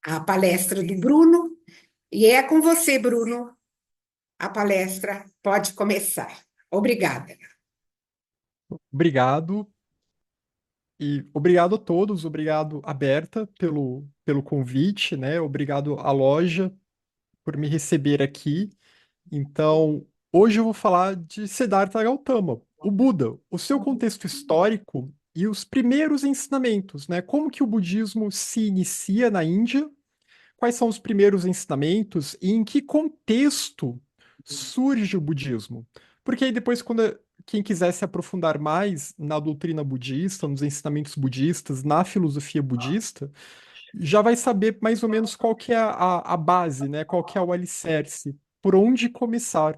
a palestra do Bruno. E é com você, Bruno. A palestra pode começar. Obrigada. Obrigado e obrigado a todos, obrigado a Berta pelo convite, né? Obrigado à loja por me receber aqui. Então, hoje eu vou falar de Siddhartha Gautama, o Buda, o seu contexto histórico e os primeiros ensinamentos, né? Como que o budismo se inicia na Índia, quais são os primeiros ensinamentos e em que contexto surge o budismo. Porque aí depois, quem quiser se aprofundar mais na doutrina budista, nos ensinamentos budistas, na filosofia budista, já vai saber mais ou menos qual que é a base, né? Qual que é o alicerce, por onde começar.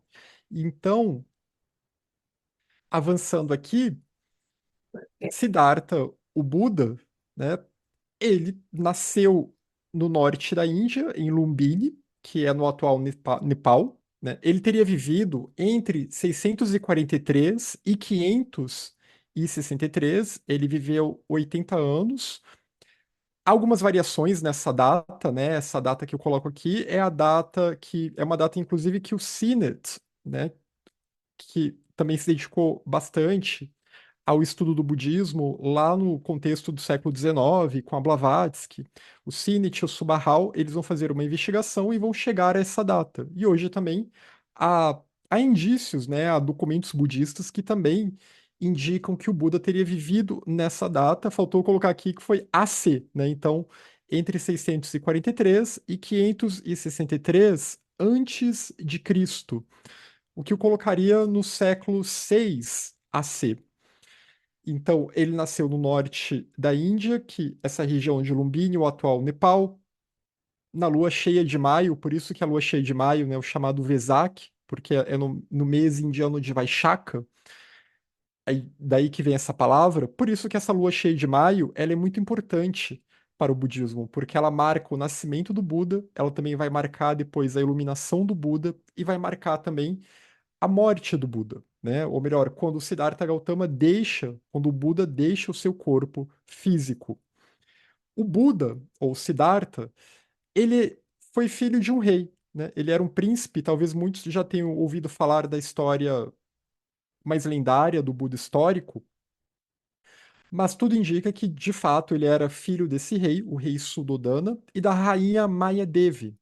Então, avançando aqui, Siddhartha, o Buda, né? Ele nasceu no norte da Índia, em Lumbini, que é no atual Nepal, né? Ele teria vivido entre 643 e 563. Ele viveu 80 anos. Algumas variações nessa data, né? Essa data que eu coloco aqui é a data que é uma data, inclusive, que o Sinnett, né? Que também se dedicou bastante ao estudo do budismo lá no contexto do século XIX, com a Blavatsky, o Sinnett e o Subahal, eles vão fazer uma investigação e vão chegar a essa data. E hoje também há, há indícios, né, há documentos budistas que também indicam que o Buda teria vivido nessa data. Faltou colocar aqui que foi AC, né? Então, entre 643 e 563 antes de Cristo, o que o colocaria no século 6 AC. Então, ele nasceu no norte da Índia, que essa região de Lumbini, o atual Nepal, na lua cheia de maio, por isso que a lua cheia de maio, né, o chamado Vesak, porque é no mês indiano de Vaishaka, aí, daí que vem essa palavra, por isso que essa lua cheia de maio, ela é muito importante para o budismo, porque ela marca o nascimento do Buda, ela também vai marcar depois a iluminação do Buda e vai marcar também a morte do Buda, né? Ou melhor, quando o Siddhartha Gautama quando o Buda deixa o seu corpo físico. O Buda, ou Siddhartha, ele foi filho de um rei, né? Ele era um príncipe, talvez muitos já tenham ouvido falar da história mais lendária do Buda histórico, mas tudo indica que, de fato, ele era filho desse rei, o rei Suddhodana, e da rainha Mayadevi.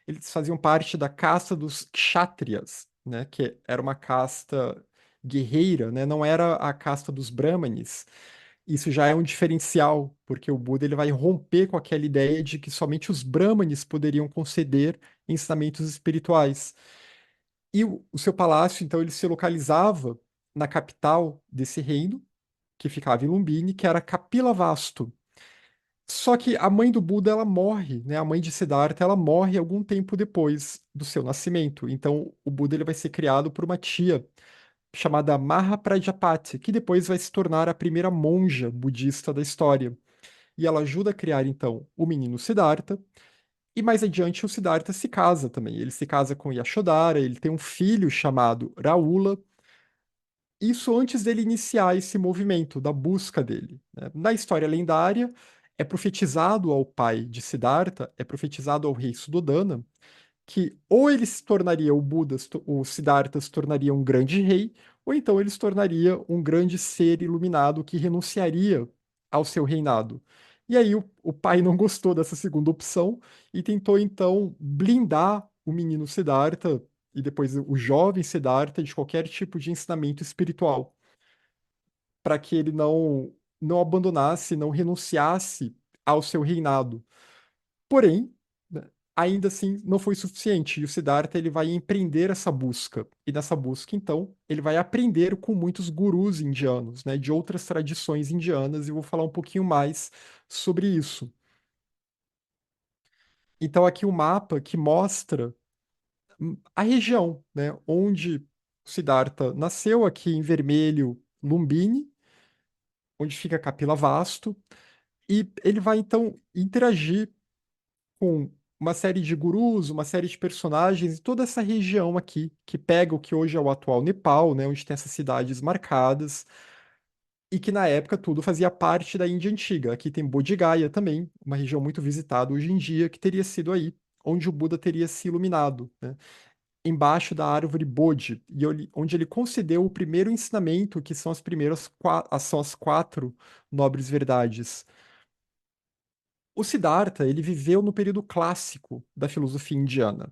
Eles faziam parte da casta dos kshatriyas, né, que era uma casta guerreira, né, não era a casta dos brahmanes. Isso já é um diferencial, porque o Buda ele vai romper com aquela ideia de que somente os brahmanes poderiam conceder ensinamentos espirituais. E o seu palácio, então, ele se localizava na capital desse reino, que ficava em Lumbini, que era Kapilavastu. Só que a mãe do Buda, ela morre, né? A mãe de Siddhartha, ela morre algum tempo depois do seu nascimento. Então, o Buda ele vai ser criado por uma tia chamada Mahaprajapati, que depois vai se tornar a primeira monja budista da história. E ela ajuda a criar, então, o menino Siddhartha. E mais adiante, o Siddhartha se casa também. Ele se casa com Yashodhara, ele tem um filho chamado Rahula. Isso antes dele iniciar esse movimento da busca dele, né? Na história lendária, é profetizado ao pai de Siddhartha, é profetizado ao rei Suddhodana, que ou ele se tornaria o Buda, o Siddhartha se tornaria um grande rei, ou então ele se tornaria um grande ser iluminado que renunciaria ao seu reinado. E aí o pai não gostou dessa segunda opção e tentou então blindar o menino Siddhartha e depois o jovem Siddhartha de qualquer tipo de ensinamento espiritual, para que ele não abandonasse, não renunciasse ao seu reinado. Porém, né, ainda assim não foi suficiente. E o Siddhartha ele vai empreender essa busca. E nessa busca, então, ele vai aprender com muitos gurus indianos, né, de outras tradições indianas, e eu vou falar um pouquinho mais sobre isso. Então, aqui o mapa que mostra a região, né, onde o Siddhartha nasceu, aqui em vermelho, Lumbini, onde fica Kapilavastu, e ele vai então interagir com uma série de gurus, uma série de personagens, e toda essa região aqui, que pega o que hoje é o atual Nepal, né, onde tem essas cidades marcadas. e que na época tudo fazia parte da Índia Antiga. Aqui tem Bodh Gaya também, uma região muito visitada hoje em dia, que teria sido aí onde o Buda teria se iluminado, né? Embaixo da árvore Bodhi, onde ele concedeu o primeiro ensinamento, que são são as quatro nobres verdades. O Siddhartha, ele viveu no período clássico da filosofia indiana,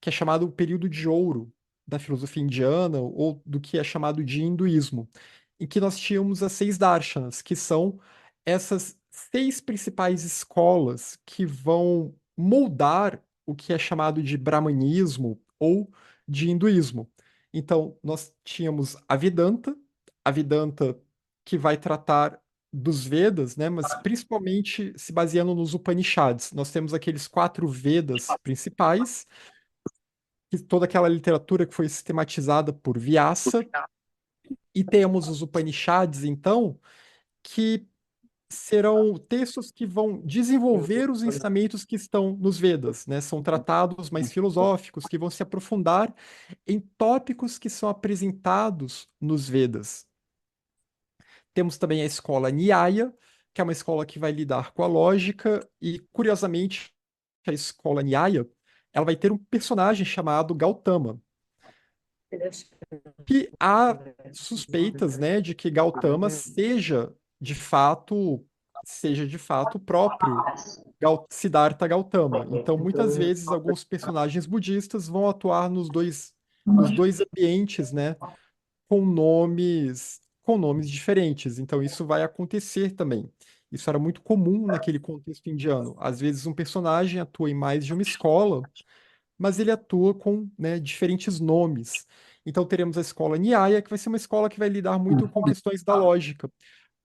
que é chamado o período de ouro da filosofia indiana, ou do que é chamado de hinduísmo, em que nós tínhamos as seis darshanas, que são essas seis principais escolas que vão moldar o que é chamado de brahmanismo ou de hinduísmo. Então, nós tínhamos a Vedanta que vai tratar dos Vedas, né, mas principalmente se baseando nos Upanishads. Nós temos aqueles quatro Vedas principais, toda aquela literatura que foi sistematizada por Vyasa, e temos os Upanishads, então, que serão textos que vão desenvolver os ensinamentos que estão nos Vedas, né? São tratados mais filosóficos que vão se aprofundar em tópicos que são apresentados nos Vedas. Temos também a escola Nyaya, que é uma escola que vai lidar com a lógica, e, curiosamente, a escola Nyaya, ela vai ter um personagem chamado Gautama, que há suspeitas, né, de que Gautama seja de fato o próprio Siddhartha Gautama. Então, muitas vezes, alguns personagens budistas vão atuar nos dois ambientes, né, com nomes diferentes. Então, isso vai acontecer também. Isso era muito comum naquele contexto indiano. Às vezes, um personagem atua em mais de uma escola, mas ele atua com, né, diferentes nomes. Então teremos a escola Nyaya, que vai ser uma escola que vai lidar muito com questões da lógica,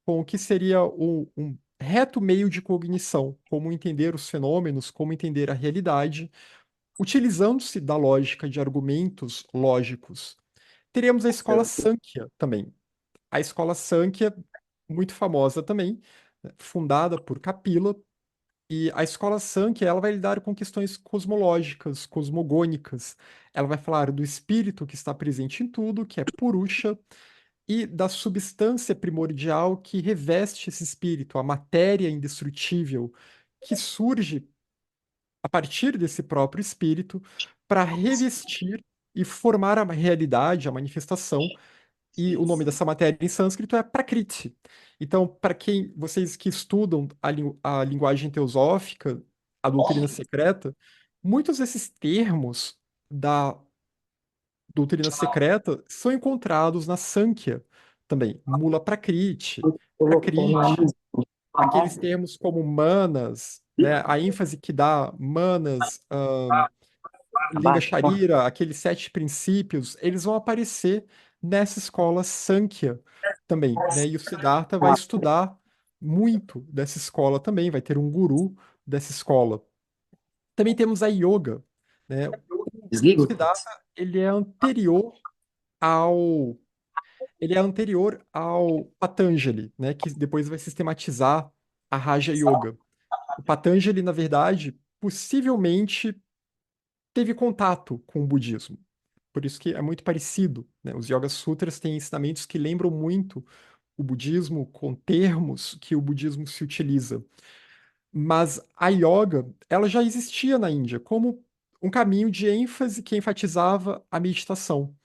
com o que seria um reto meio de cognição, como entender os fenômenos, como entender a realidade, utilizando-se da lógica de argumentos lógicos. Teremos a escola Sankhya também. A escola Sankhya, muito famosa também, né, fundada por Kapila, e a escola Sankhya, ela vai lidar com questões cosmológicas, cosmogônicas. Ela vai falar do espírito que está presente em tudo, que é Purusha, e da substância primordial que reveste esse espírito, a matéria indestrutível, que surge a partir desse próprio espírito para revestir e formar a realidade, a manifestação, e o nome dessa matéria em sânscrito é Prakriti. Então, para quem vocês que estudam a linguagem teosófica, a doutrina secreta, muitos desses termos da doutrina secreta são encontrados na Sankhya também. Mula Prakriti, Prakriti, aqueles termos como manas, né, a ênfase que dá manas, Linga Sharira, aqueles sete princípios, eles vão aparecer nessa escola Sankhya também, né? E o Siddhartha vai estudar muito dessa escola também, vai ter um guru dessa escola. Também temos a Yoga, né? O Desligo? Siddhartha, ao ele é anterior ao Patanjali, né? Que depois vai sistematizar a Raja Yoga. O Patanjali, na verdade, possivelmente teve contato com o budismo. Por isso que é muito parecido, né? Os Yoga Sutras têm ensinamentos que lembram muito o budismo, com termos que o budismo se utiliza. Mas a yoga, ela já existia na Índia como um caminho de ênfase que enfatizava a meditação,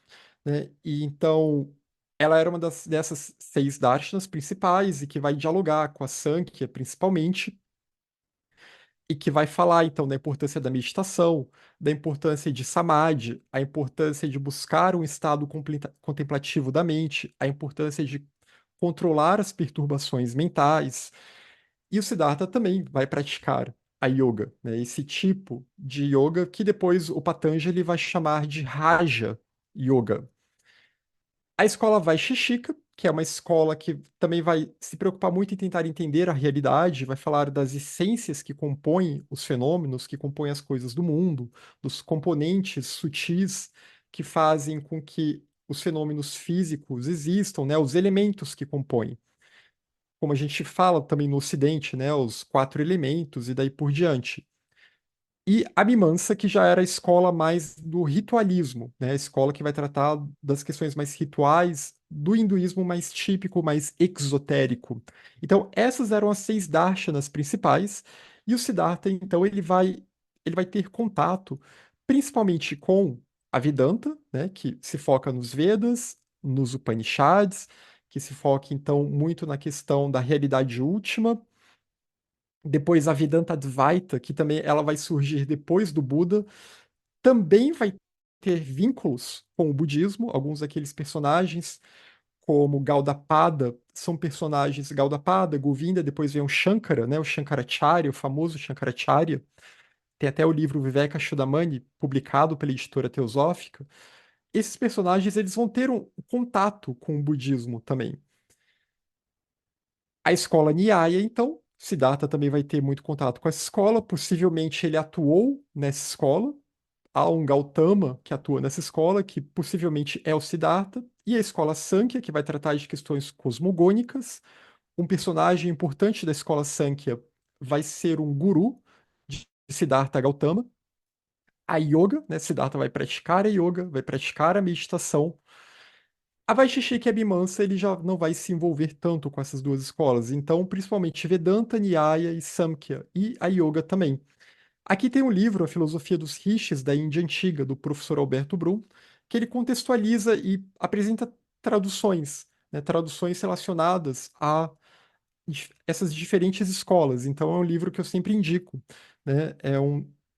né? E então ela era uma dessas seis darshanas principais e que vai dialogar com a Sankhya, principalmente, e que vai falar então da importância da meditação, da importância de samadhi, a importância de buscar um estado contemplativo da mente, a importância de controlar as perturbações mentais. E o Siddhartha também vai praticar a yoga, né? Esse tipo de yoga que depois o Patanjali vai chamar de Raja Yoga. A escola Vaisheshika, que é uma escola que também vai se preocupar muito em tentar entender a realidade, vai falar das essências que compõem os fenômenos, que compõem as coisas do mundo, dos componentes sutis que fazem com que os fenômenos físicos existam, né? Os elementos que compõem. Como a gente fala também no Ocidente, né? Os quatro elementos e daí por diante. E a Mimamsa, que já era a escola mais do ritualismo, né? A escola que vai tratar das questões mais rituais do hinduísmo mais típico, mais exotérico. Então, essas eram as 6 darshanas principais, e o Siddhartha, então, ele vai ter contato principalmente com a Vedanta, né, que se foca nos Vedas, nos Upanishads, que se foca, então, muito na questão da realidade última. Depois a Vedanta Advaita, que também ela vai surgir depois do Buda, também vai ter vínculos com o budismo. Alguns daqueles personagens, como Gaudapada, são personagens Gaudapada, Govinda, depois vem o Shankara, né, o Shankaracharya, o famoso Shankaracharya. Tem até o livro Vivekachudamani, publicado pela editora Teosófica. Esses personagens eles vão ter um contato com o budismo também. A escola Nyaya, então, Siddhartha também vai ter muito contato com essa escola. Possivelmente ele atuou nessa escola. Há um Gautama que atua nessa escola, que possivelmente é o Siddhartha. E a escola Sankhya, que vai tratar de questões cosmogônicas. Um personagem importante da escola Sankhya vai ser um guru de Siddhartha Gautama. A yoga, né? Siddhartha vai praticar a yoga, vai praticar a meditação. A Vaisheshika e a Bimansa, ele já não vai se envolver tanto com essas duas escolas. Então, principalmente Vedanta, Nyaya e Samkhya, e a Yoga também. Aqui tem um livro, A Filosofia dos Rishis, da Índia Antiga, do professor Alberto Brum, que ele contextualiza e apresenta traduções, né, traduções relacionadas a essas diferentes escolas. Então, é um livro que eu sempre indico, né?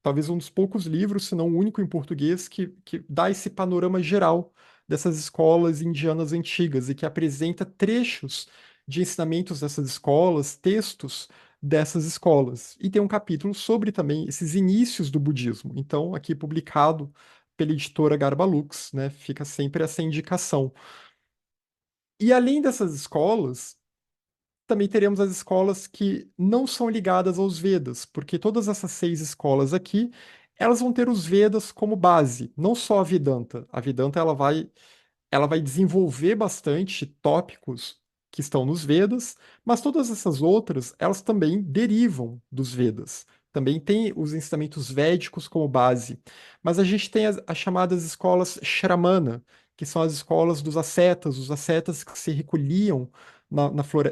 Talvez um dos poucos livros, se não o único em português, que dá esse panorama geral dessas escolas indianas antigas e que apresenta trechos de ensinamentos dessas escolas, textos dessas escolas. E tem um capítulo sobre também esses inícios do budismo. Então, aqui publicado pela editora Garbalux, né? Fica sempre essa indicação. E além dessas escolas, também teremos as escolas que não são ligadas aos Vedas, porque todas essas 6 escolas aqui, elas vão ter os Vedas como base, não só a Vedanta. A Vedanta ela vai desenvolver bastante tópicos que estão nos Vedas, mas todas essas outras, elas também derivam dos Vedas. Também tem os ensinamentos védicos como base. Mas a gente tem as chamadas escolas Shramana, que são as escolas dos ascetas, os ascetas que se recolhiam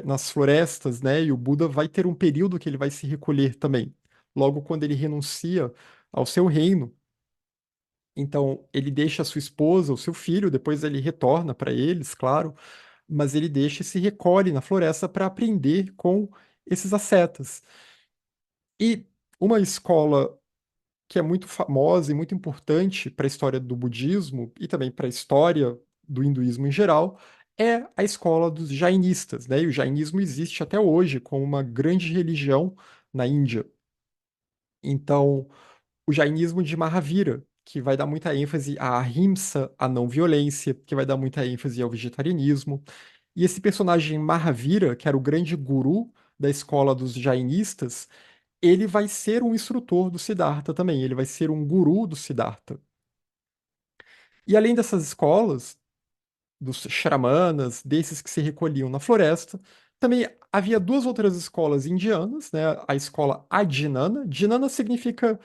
nas florestas, né? E o Buda vai ter um período que ele vai se recolher também. Logo quando ele renuncia ao seu reino, então, ele deixa a sua esposa, o seu filho, depois ele retorna para eles, claro, mas ele deixa e se recolhe na floresta para aprender com esses ascetas. E uma escola que é muito famosa e muito importante para a história do budismo e também para a história do hinduísmo em geral é a escola dos jainistas, né? E o jainismo existe até hoje como uma grande religião na Índia. Então, o jainismo de Mahavira, que vai dar muita ênfase à ahimsa, à não violência, que vai dar muita ênfase ao vegetarianismo. E esse personagem Mahavira, que era o grande guru da escola dos jainistas, ele vai ser um instrutor do Siddhartha também, ele vai ser um guru do Siddhartha. E além dessas escolas, dos Shramanas, desses que se recolhiam na floresta, também havia 2 outras escolas indianas, né? A escola Adinana. Dhinana significa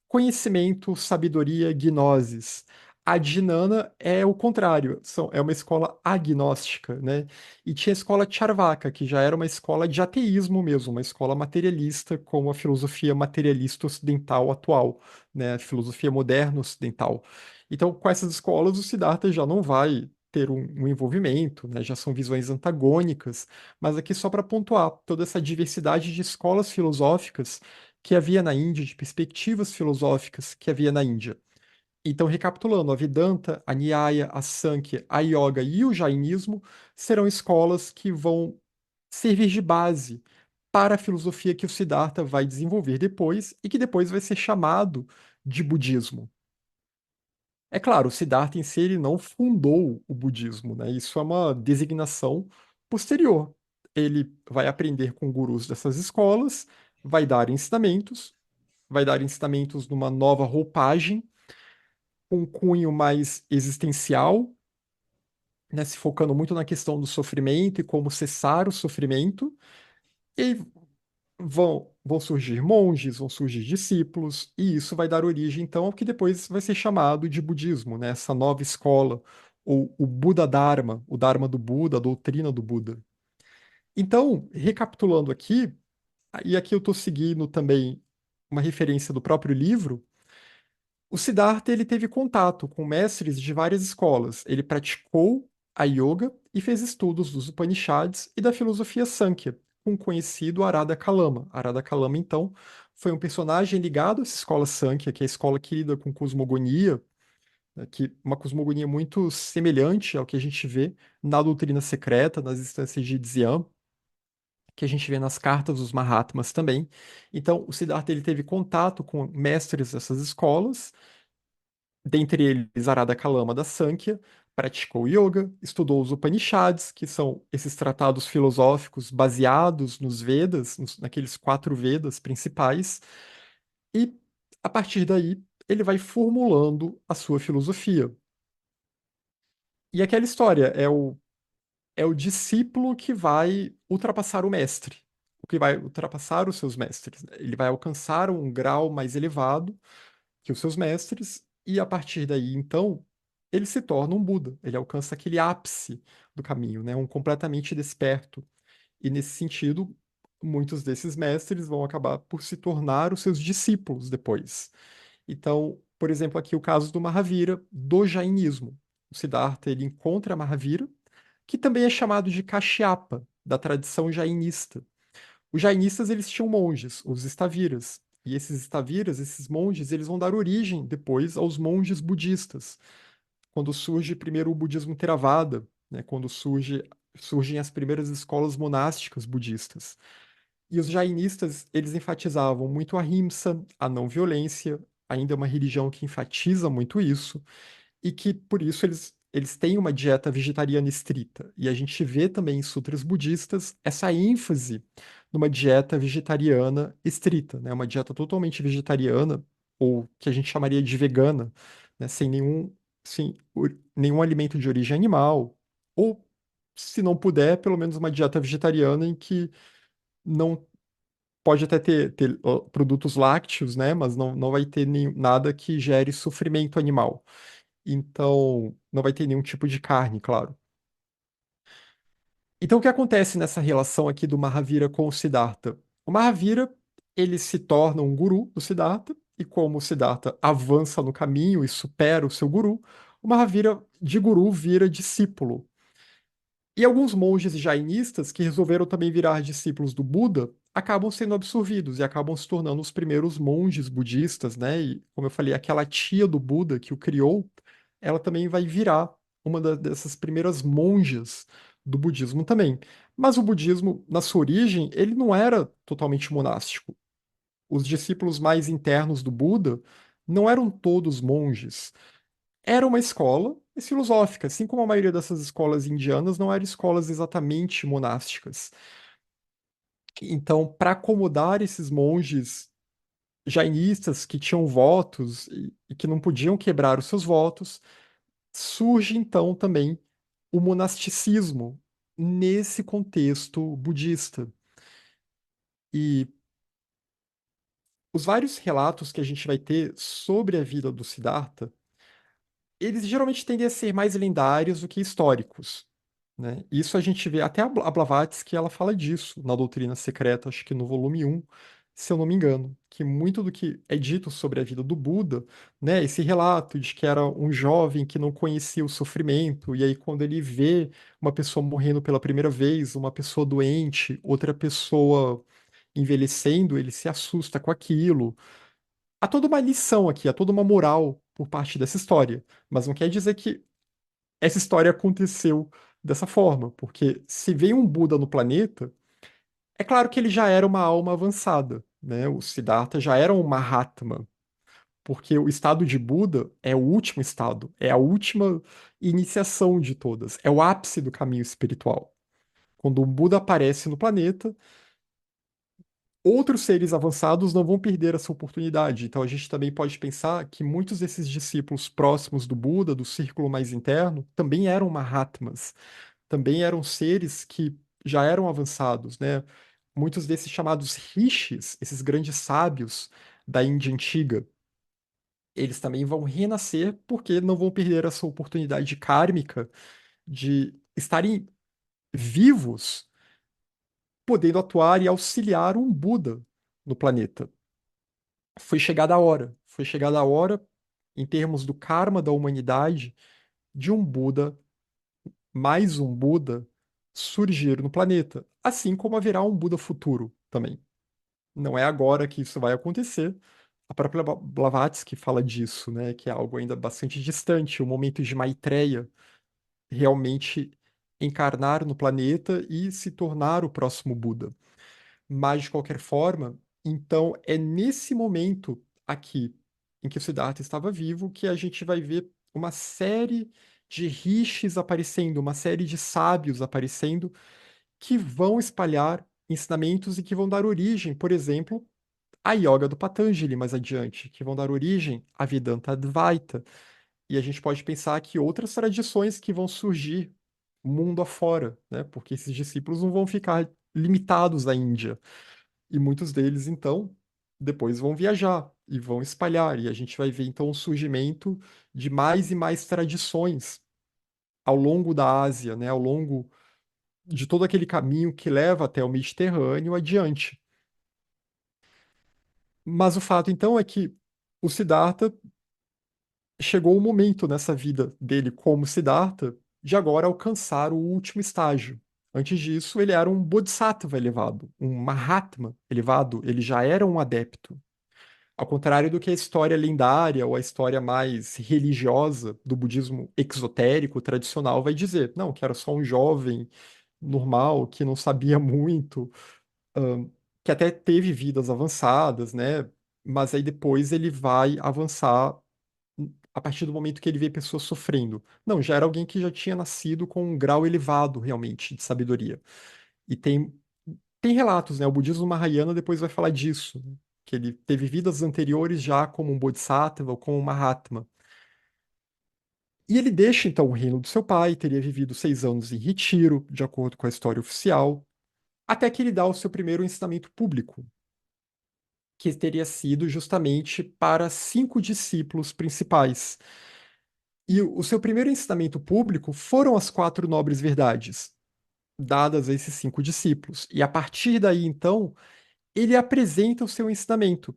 conhecimento, sabedoria, gnosis. A Dhinana é o contrário, é uma escola agnóstica, né? E tinha a escola Charvaka, que já era uma escola de ateísmo mesmo, uma escola materialista, como a filosofia materialista ocidental atual, né? A filosofia moderna ocidental. Então, com essas escolas, o Siddhartha já não vai ter um envolvimento, né? Já são visões antagônicas, mas aqui só para pontuar toda essa diversidade de escolas filosóficas que havia na Índia, de perspectivas filosóficas que havia na Índia. Então, recapitulando, a Vedanta, a Nyaya, a Sankhya, a Yoga e o Jainismo serão escolas que vão servir de base para a filosofia que o Siddhartha vai desenvolver depois e que depois vai ser chamado de budismo. É claro, o Siddhartha em si ele não fundou o budismo, né? Isso é uma designação posterior. Ele vai aprender com gurus dessas escolas, vai dar ensinamentos numa nova roupagem, um cunho mais existencial, né, se focando muito na questão do sofrimento e como cessar o sofrimento, e vão surgir monges, vão surgir discípulos, e isso vai dar origem, então, ao que depois vai ser chamado de budismo, né, essa nova escola, ou o Buda Dharma, o Dharma do Buda, a doutrina do Buda. Então, recapitulando aqui, e aqui eu estou seguindo também uma referência do próprio livro, o Siddhartha ele teve contato com mestres de várias escolas. Ele praticou a yoga e fez estudos dos Upanishads e da filosofia Sankhya, com o conhecido Arada Kalama. Arada Kalama, então, foi um personagem ligado a essa escola Sankhya, que é a escola que lida com cosmogonia, né, que uma cosmogonia muito semelhante ao que a gente vê na doutrina secreta, nas instâncias de Dzyan, que a gente vê nas cartas dos Mahatmas também. Então, o Siddhartha ele teve contato com mestres dessas escolas, dentre eles Arada Kalama da Sankhya, praticou yoga, estudou os Upanishads, que são esses tratados filosóficos baseados nos Vedas, naqueles 4 Vedas principais, e a partir daí ele vai formulando a sua filosofia. E aquela história é o discípulo que vai ultrapassar o mestre, o que vai ultrapassar os seus mestres, né? Ele vai alcançar um grau mais elevado que os seus mestres, e a partir daí, então, ele se torna um Buda. Ele alcança aquele ápice do caminho, né? Um completamente desperto. E nesse sentido, muitos desses mestres vão acabar por se tornar os seus discípulos depois. Então, por exemplo, aqui o caso do Mahavira, do jainismo. O Siddhartha, ele encontra Mahavira, que também é chamado de Kashyapa, da tradição jainista. Os jainistas, eles tinham monges, os estaviras. E esses estaviras, esses monges, eles vão dar origem depois aos monges budistas. Quando surge primeiro o budismo Theravada, né, quando surgem as primeiras escolas monásticas budistas. E os jainistas, eles enfatizavam muito a ahimsa, a não violência, ainda é uma religião que enfatiza muito isso e que por isso eles têm uma dieta vegetariana estrita. E a gente vê também em sutras budistas essa ênfase numa dieta vegetariana estrita, né? Uma dieta totalmente vegetariana, ou que a gente chamaria de vegana, né? Sem nenhum alimento de origem animal, ou se não puder, pelo menos uma dieta vegetariana em que não pode até ter produtos lácteos, né? Mas não vai ter nada que gere sofrimento animal. Então, não vai ter nenhum tipo de carne, claro. Então, o que acontece nessa relação aqui do Mahavira com o Siddhartha? O Mahavira, ele se torna um guru do Siddhartha, e como o Siddhartha avança no caminho e supera o seu guru, o Mahavira de guru vira discípulo. E alguns monges jainistas que resolveram também virar discípulos do Buda acabam sendo absorvidos e acabam se tornando os primeiros monges budistas, né? E, como eu falei, aquela tia do Buda que o criou, ela também vai virar uma dessas primeiras monjas do budismo também. Mas o budismo, na sua origem, ele não era totalmente monástico. Os discípulos mais internos do Buda não eram todos monges. Era uma escola filosófica, assim como a maioria dessas escolas indianas não eram escolas exatamente monásticas. Então, para acomodar esses monges jainistas que tinham votos e que não podiam quebrar os seus votos, surge então também o monasticismo nesse contexto budista. E os vários relatos que a gente vai ter sobre a vida do Siddhartha, eles geralmente tendem a ser mais lendários do que históricos, né? Isso a gente vê até a Blavatsky, ela fala disso na Doutrina Secreta, acho que no volume 1, se eu não me engano, que muito do que é dito sobre a vida do Buda, né, esse relato de que era um jovem que não conhecia o sofrimento, e aí quando ele vê uma pessoa morrendo pela primeira vez, uma pessoa doente, outra pessoa envelhecendo, ele se assusta com aquilo. Há toda uma lição aqui, há toda uma moral por parte dessa história, mas não quer dizer que essa história aconteceu dessa forma, porque se veio um Buda no planeta, é claro que ele já era uma alma avançada, né? O Siddhartha já era um Mahatma, porque o estado de Buda é o último estado, é a última iniciação de todas, é o ápice do caminho espiritual. Quando um Buda aparece no planeta, outros seres avançados não vão perder essa oportunidade. Então a gente também pode pensar que muitos desses discípulos próximos do Buda, do círculo mais interno, também eram Mahatmas, também eram seres que já eram avançados, né? Muitos desses chamados rishis, esses grandes sábios da Índia antiga, eles também vão renascer porque não vão perder essa oportunidade kármica de estarem vivos, podendo atuar e auxiliar um Buda no planeta. Foi chegada a hora, em termos do karma da humanidade, de um Buda, mais um Buda, surgir no planeta, assim como haverá um Buda futuro também. Não é agora que isso vai acontecer. A própria Blavatsky fala disso, né, que é algo ainda bastante distante, o momento de Maitreya realmente encarnar no planeta e se tornar o próximo Buda. Mas, de qualquer forma, então é nesse momento aqui em que o Siddhartha estava vivo que a gente vai ver uma série de rishis aparecendo, uma série de sábios aparecendo que vão espalhar ensinamentos e que vão dar origem, por exemplo, à Yoga do Patanjali mais adiante, que vão dar origem à Vedanta Advaita. E a gente pode pensar que outras tradições que vão surgir mundo afora, né? Porque esses discípulos não vão ficar limitados à Índia. E muitos deles, então, depois vão viajar e vão espalhar. E a gente vai ver, então, o surgimento de mais e mais tradições ao longo da Ásia, né? Ao longo de todo aquele caminho que leva até o Mediterrâneo adiante. Mas o fato, então, é que o Siddhartha chegou o momento nessa vida dele como Siddhartha de agora alcançar o último estágio. Antes disso, ele era um Bodhisattva elevado, um Mahatma elevado, ele já era um adepto. Ao contrário do que a história lendária ou a história mais religiosa do budismo exotérico tradicional vai dizer. Não, que era só um jovem normal, que não sabia muito, ahn, que até teve vidas avançadas, né? Mas aí depois ele vai avançar a partir do momento que ele vê pessoas sofrendo. Não, já era alguém que já tinha nascido com um grau elevado, realmente, de sabedoria. E tem relatos, né? O budismo Mahayana depois vai falar disso, né? Que ele teve vidas anteriores já como um Bodhisattva ou como um Mahatma. E ele deixa, então, o reino do seu pai, teria vivido 6 anos em retiro, de acordo com a história oficial, até que ele dá o seu primeiro ensinamento público, que teria sido justamente para 5 discípulos principais. E o seu primeiro ensinamento público foram as 4 nobres verdades, dadas a esses 5 discípulos. E a partir daí, então, ele apresenta o seu ensinamento.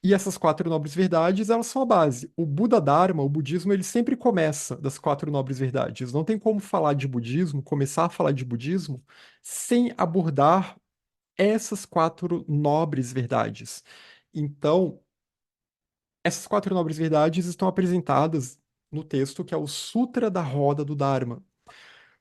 E essas 4 nobres verdades, elas são a base. O Buda Dharma, o budismo, ele sempre começa das 4 nobres verdades. Não tem como falar de budismo, começar a falar de budismo, sem abordar essas 4 nobres verdades. Então, essas 4 nobres verdades estão apresentadas no texto que é o Sutra da Roda do Dharma.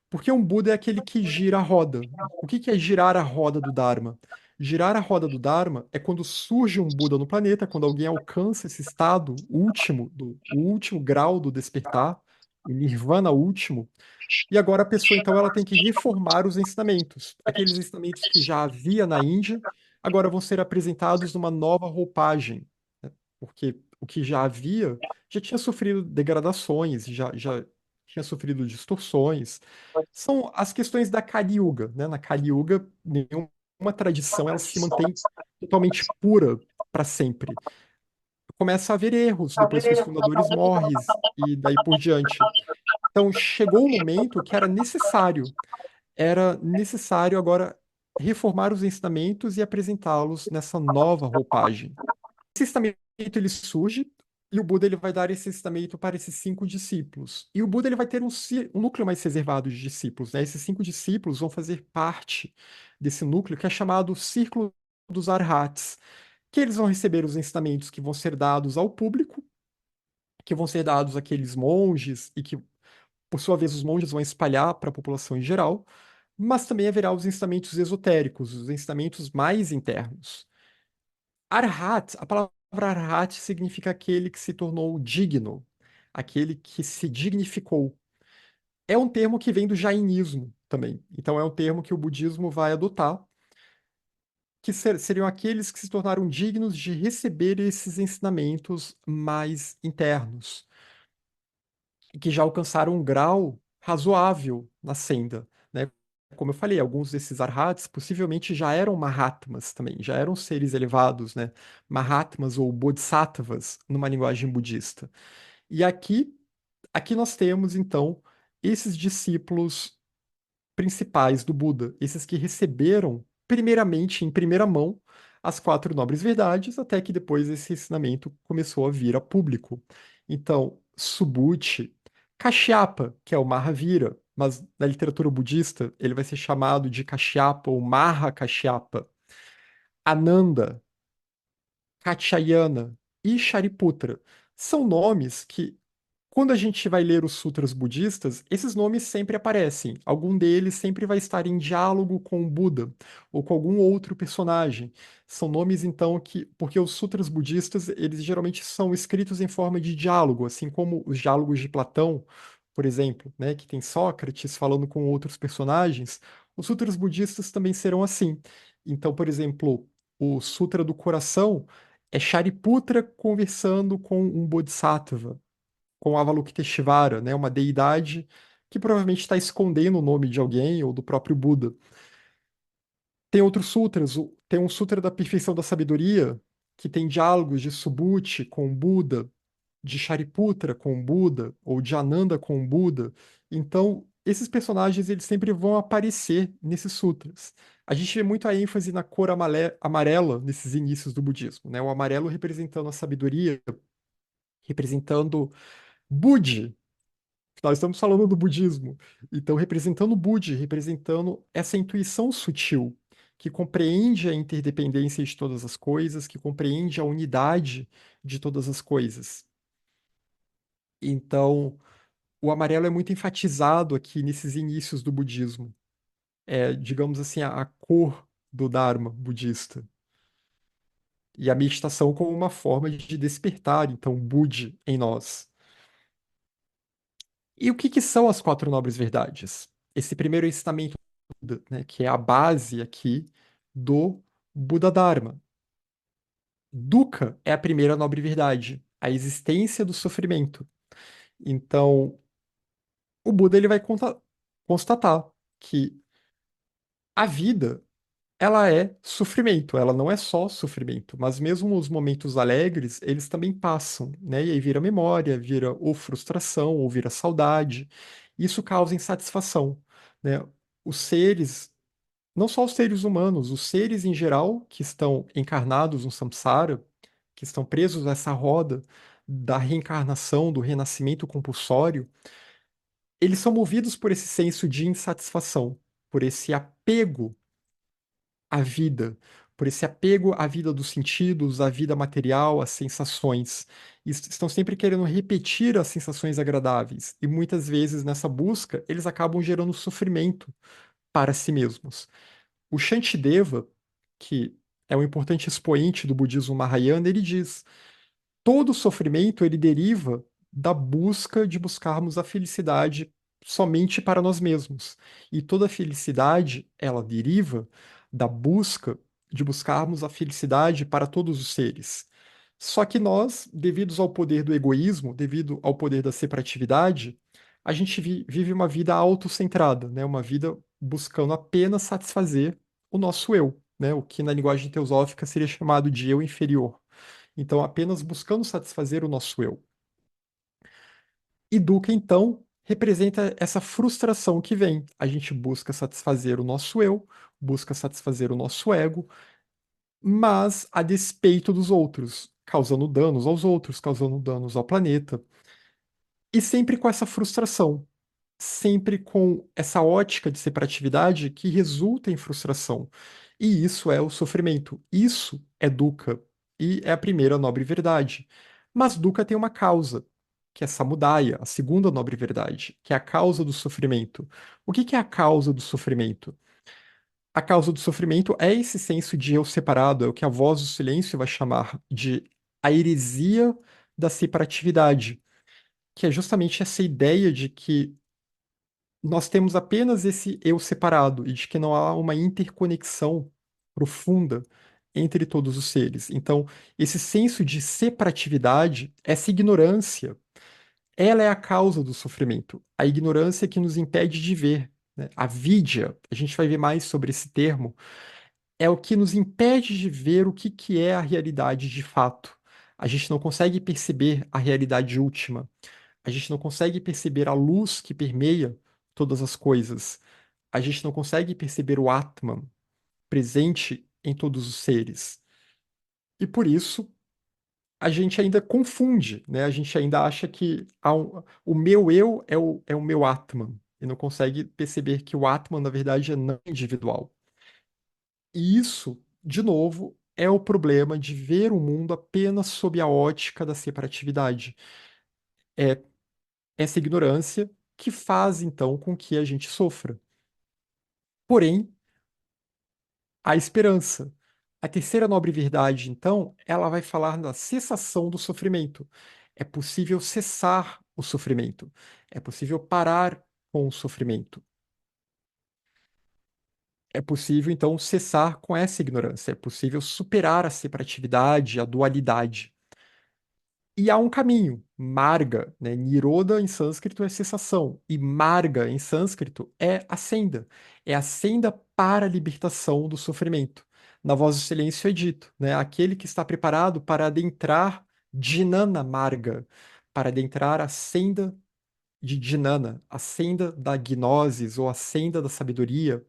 Porque um Buda é aquele que gira a roda. O que que é girar a roda do Dharma? Girar a roda do Dharma é quando surge um Buda no planeta, quando alguém alcança esse estado último, o último grau do despertar, o Nirvana último, e agora a pessoa, então, ela tem que reformar os ensinamentos. Aqueles ensinamentos que já havia na Índia, agora vão ser apresentados numa nova roupagem, né? Porque o que já havia já tinha sofrido degradações, já tinha sofrido distorções. São as questões da Kali Yuga, né? Na Kali Yuga, nenhuma tradição ela se mantém totalmente pura para sempre. Começa a haver erros depois que os fundadores morrem e daí por diante. Então, chegou o momento que era necessário agora reformar os ensinamentos e apresentá-los nessa nova roupagem. Esse ensinamento ele surge e o Buda ele vai dar esse ensinamento para esses 5 discípulos. E o Buda ele vai ter um núcleo mais reservado de discípulos, né? Esses 5 discípulos vão fazer parte desse núcleo que é chamado Círculo dos Arhats, que eles vão receber os ensinamentos que vão ser dados ao público, que vão ser dados àqueles monges e que por sua vez, os monges vão espalhar para a população em geral, mas também haverá os ensinamentos esotéricos, os ensinamentos mais internos. Arhat, a palavra Arhat significa aquele que se tornou digno, aquele que se dignificou. É um termo que vem do jainismo também. Então, é um termo que o budismo vai adotar, que seriam aqueles que se tornaram dignos de receber esses ensinamentos mais internos, e que já alcançaram um grau razoável na senda, né? Como eu falei, alguns desses arhats possivelmente já eram Mahatmas também, já eram seres elevados, né? Mahatmas ou Bodhisattvas numa linguagem budista. E aqui nós temos então esses discípulos principais do Buda, esses que receberam primeiramente em primeira mão as quatro nobres verdades, até que depois esse ensinamento começou a vir a público. Então, Subhuti, Kashyapa, que é o Mahavira, mas na literatura budista ele vai ser chamado de Kashyapa ou Mahakashyapa, Ananda, Katyayana e Shariputra. São nomes que quando a gente vai ler os sutras budistas, esses nomes sempre aparecem. Algum deles sempre vai estar em diálogo com o Buda ou com algum outro personagem. São nomes, então, que. Porque os sutras budistas, eles geralmente são escritos em forma de diálogo, assim como os diálogos de Platão, por exemplo, né, que tem Sócrates falando com outros personagens. Os sutras budistas também serão assim. Então, por exemplo, o Sutra do Coração é Shariputra conversando com um Bodhisattva com Avalokiteshvara, né, uma deidade que provavelmente está escondendo o nome de alguém ou do próprio Buda. Tem outros sutras, tem um sutra da perfeição da sabedoria, que tem diálogos de Subhuti com o Buda, de Shariputra com o Buda, ou de Ananda com o Buda. Então, esses personagens eles sempre vão aparecer nesses sutras. A gente vê muito a ênfase na cor amarela nesses inícios do budismo, né? O amarelo representando a sabedoria, representando Budi, nós estamos falando do budismo. Então, representando o Budi, representando essa intuição sutil, que compreende a interdependência de todas as coisas, que compreende a unidade de todas as coisas. Então, o amarelo é muito enfatizado aqui nesses inícios do budismo. É, digamos assim, a cor do Dharma budista. E a meditação como uma forma de despertar, então, o Budi em nós. E o que que são as quatro nobres verdades? Esse primeiro ensinamento, né, que é a base aqui do Buda Dharma. Dukkha é a primeira nobre verdade, a existência do sofrimento. Então, o Buda ele vai constatar que a vida ela é sofrimento, ela não é só sofrimento, mas mesmo os momentos alegres, eles também passam, né? E aí vira memória, vira ou frustração, ou vira saudade. Isso causa insatisfação, né? Os seres, não só os seres humanos, os seres em geral que estão encarnados no samsara, que estão presos a essa roda da reencarnação, do renascimento compulsório, eles são movidos por esse senso de insatisfação, por esse apego a vida, por esse apego à vida dos sentidos, à vida material, às sensações. Estão sempre querendo repetir as sensações agradáveis, e muitas vezes nessa busca eles acabam gerando sofrimento para si mesmos. O Shantideva, que é um importante expoente do budismo Mahayana, ele diz: todo sofrimento ele deriva da busca de buscarmos a felicidade somente para nós mesmos. E toda felicidade, ela deriva da busca de buscarmos a felicidade para todos os seres. Só que nós, devido ao poder do egoísmo, devido ao poder da separatividade, a gente vive uma vida autocentrada, né? Uma vida buscando apenas satisfazer o nosso eu, né? O que na linguagem teosófica seria chamado de eu inferior. Então, apenas buscando satisfazer o nosso eu. E Dukkha, então, representa essa frustração que vem. A gente busca satisfazer o nosso eu, busca satisfazer o nosso ego, mas a despeito dos outros, causando danos aos outros, causando danos ao planeta. E sempre com essa frustração, sempre com essa ótica de separatividade que resulta em frustração. E isso é o sofrimento. Isso é dukkha. E é a primeira nobre verdade. Mas dukkha tem uma causa, que é samudaya, a segunda nobre verdade, que é a causa do sofrimento. O que que é a causa do sofrimento? A causa do sofrimento é esse senso de eu separado, é o que a voz do silêncio vai chamar de a heresia da separatividade, que é justamente essa ideia de que nós temos apenas esse eu separado e de que não há uma interconexão profunda entre todos os seres. Então, esse senso de separatividade, essa ignorância, ela é a causa do sofrimento. A ignorância que nos impede de ver, né? Avidya, a gente vai ver mais sobre esse termo, é o que nos impede de ver o que que é a realidade de fato. A gente não consegue perceber a realidade última. A gente não consegue perceber a luz que permeia todas as coisas. A gente não consegue perceber o Atman presente em todos os seres. E por isso, a gente ainda confunde, né? A gente ainda acha que o meu eu é o meu Atman. E não consegue perceber que o Atman, na verdade, é não individual. E isso, de novo, é o problema de ver o mundo apenas sob a ótica da separatividade. É essa ignorância que faz, então, com que a gente sofra. Porém, há esperança. A terceira nobre verdade, então, ela vai falar da cessação do sofrimento. É possível cessar o sofrimento. É possível parar com o sofrimento. É possível, então, cessar com essa ignorância. É possível superar a separatividade, a dualidade. E há um caminho, marga, né? Niroda em sânscrito é cessação, e marga em sânscrito é a senda para a libertação do sofrimento. Na Voz do Silêncio é dito, né? Aquele que está preparado para adentrar Jnana Marga, para adentrar a senda de Jnana, a senda da gnosis ou a senda da sabedoria,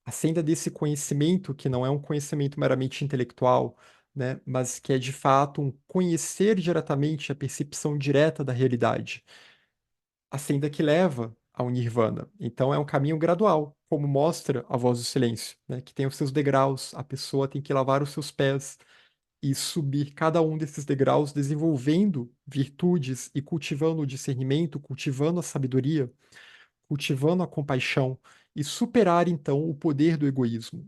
a senda desse conhecimento que não é um conhecimento meramente intelectual, né, mas que é de fato um conhecer diretamente a percepção direta da realidade, a senda que leva ao nirvana. Então é um caminho gradual, como mostra a Voz do Silêncio, né, que tem os seus degraus, a pessoa tem que lavar os seus pés e subir cada um desses degraus, desenvolvendo virtudes e cultivando o discernimento, cultivando a sabedoria, cultivando a compaixão e superar então o poder do egoísmo.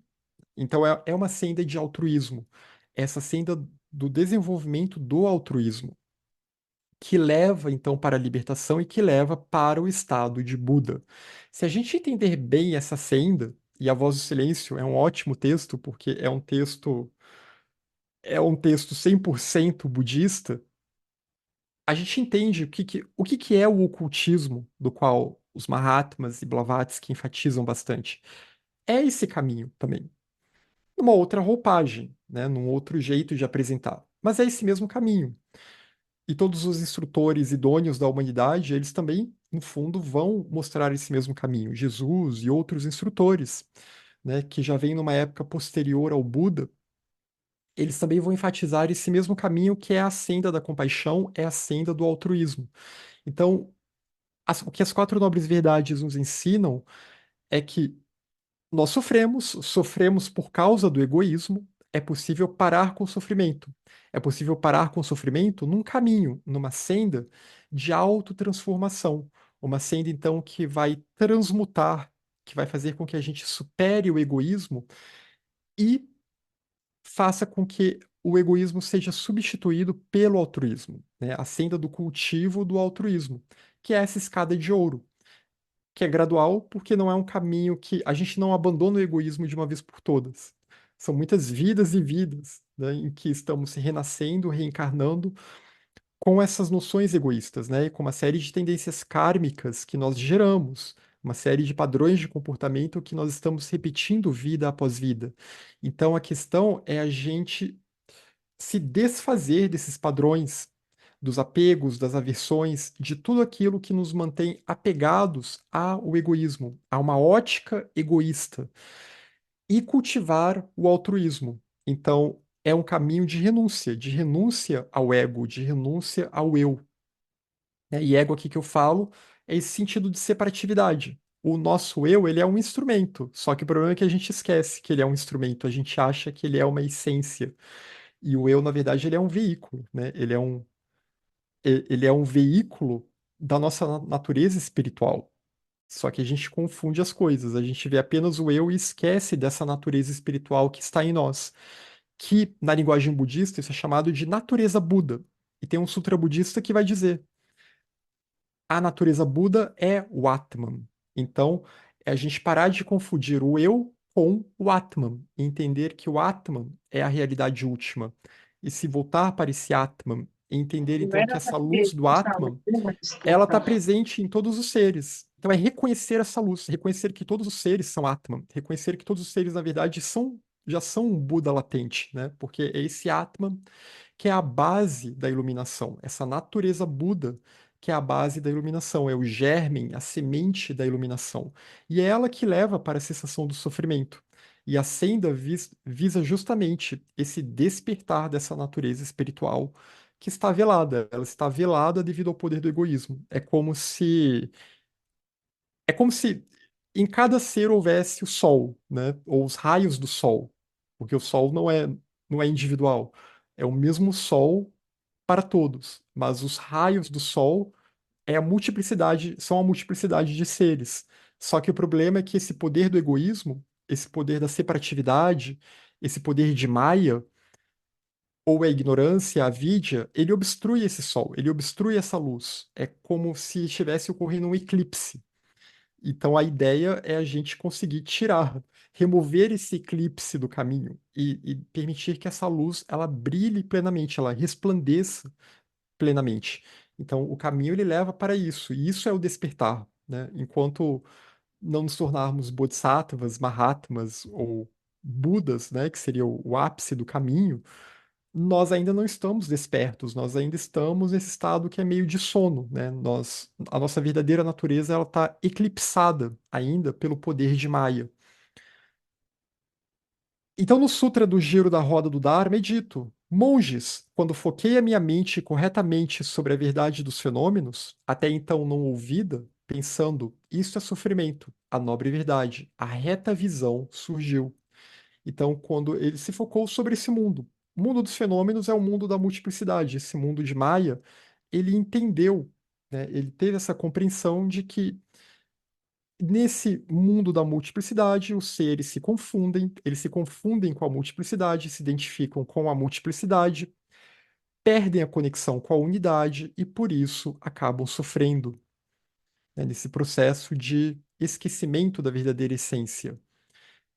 Então é uma senda de altruísmo, essa senda do desenvolvimento do altruísmo, que leva então para a libertação e que leva para o estado de Buda. Se a gente entender bem essa senda, e a Voz do Silêncio é um ótimo texto, porque é um texto 100% budista, a gente entende o que que é o ocultismo, do qual os Mahatmas e Blavatsky enfatizam bastante. É esse caminho também. Numa outra roupagem, né, num outro jeito de apresentar. Mas é esse mesmo caminho. E todos os instrutores idôneos da humanidade, eles também, no fundo, vão mostrar esse mesmo caminho. Jesus e outros instrutores, né, que já vêm numa época posterior ao Buda, eles também vão enfatizar esse mesmo caminho que é a senda da compaixão, é a senda do altruísmo. Então, o que as quatro nobres verdades nos ensinam é que nós sofremos por causa do egoísmo. É possível parar com o sofrimento. É possível parar com o sofrimento num caminho, numa senda de autotransformação. Uma senda, então, que vai transmutar, que vai fazer com que a gente supere o egoísmo e faça com que o egoísmo seja substituído pelo altruísmo, né? A senda do cultivo do altruísmo, que é essa escada de ouro que é gradual, porque não é um caminho que a gente não abandona o egoísmo de uma vez por todas. São muitas vidas e vidas, né, em que estamos se renascendo, reencarnando com essas noções egoístas, né, e com uma série de tendências kármicas que nós geramos, uma série de padrões de comportamento que nós estamos repetindo vida após vida. Então a questão é a gente se desfazer desses padrões, dos apegos, das aversões, de tudo aquilo que nos mantém apegados ao egoísmo, a uma ótica egoísta, e cultivar o altruísmo. Então, é um caminho de renúncia ao ego, de renúncia ao eu, né? E ego aqui que eu falo é esse sentido de separatividade. O nosso eu, ele é um instrumento, só que o problema é que a gente esquece que ele é um instrumento, a gente acha que ele é uma essência. E o eu, na verdade, ele é um veículo, né? Ele é um veículo da nossa natureza espiritual. Só que a gente confunde as coisas, a gente vê apenas o eu e esquece dessa natureza espiritual que está em nós, que na linguagem budista isso é chamado de natureza Buda. E tem um sutra budista que vai dizer: a natureza Buda é o Atman. Então, é a gente parar de confundir o eu com o Atman, e entender que o Atman é a realidade última. E se voltar para esse Atman, e entender então que essa luz do Atman ela está presente em todos os seres. Então é reconhecer essa luz, reconhecer que todos os seres são Atman, reconhecer que todos os seres, na verdade, já são um Buda latente, né? Porque é esse Atman que é a base da iluminação, essa natureza Buda que é a base da iluminação, é o germe, a semente da iluminação. E é ela que leva para a cessação do sofrimento. E a senda visa justamente esse despertar dessa natureza espiritual que está velada. Ela está velada devido ao poder do egoísmo. É como se em cada ser houvesse o sol, né? Ou os raios do sol, porque o sol não é individual, é o mesmo sol para todos, mas os raios do sol são a multiplicidade de seres. Só que o problema é que esse poder do egoísmo, esse poder da separatividade, esse poder de Maya, ou a ignorância, a avidya, ele obstrui esse sol, ele obstrui essa luz. É como se estivesse ocorrendo um eclipse. Então a ideia é a gente conseguir tirar, remover esse eclipse do caminho e permitir que essa luz ela brilhe plenamente, ela resplandeça plenamente. Então o caminho ele leva para isso, e isso é o despertar, né? Enquanto não nos tornarmos bodhisattvas, mahatmas ou budas, né, que seria o ápice do caminho, nós ainda não estamos despertos, nós ainda estamos nesse estado que é meio de sono, né? A nossa verdadeira natureza ela está eclipsada ainda pelo poder de Maya. Então, no Sutra do Giro da Roda do Dharma é dito: monges, quando foquei a minha mente corretamente sobre a verdade dos fenômenos, até então não ouvida, pensando, isto é sofrimento, a nobre verdade, a reta visão surgiu. Então, quando ele se focou sobre esse mundo, o mundo dos fenômenos é o mundo da multiplicidade. Esse mundo de Maia, ele entendeu, né? Ele teve essa compreensão de que nesse mundo da multiplicidade, os seres se confundem, eles se confundem com a multiplicidade, se identificam com a multiplicidade, perdem a conexão com a unidade e por isso acabam sofrendo, né, nesse processo de esquecimento da verdadeira essência.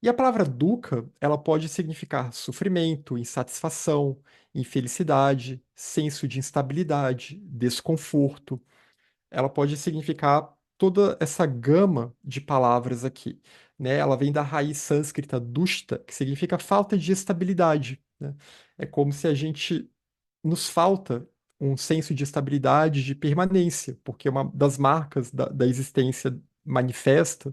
E a palavra dukkha, ela pode significar sofrimento, insatisfação, infelicidade, senso de instabilidade, desconforto. Ela pode significar toda essa gama de palavras aqui, né? Ela vem da raiz sânscrita dushta, que significa falta de estabilidade, né? É como se a gente nos falta um senso de estabilidade, de permanência, porque uma das marcas da existência manifesta,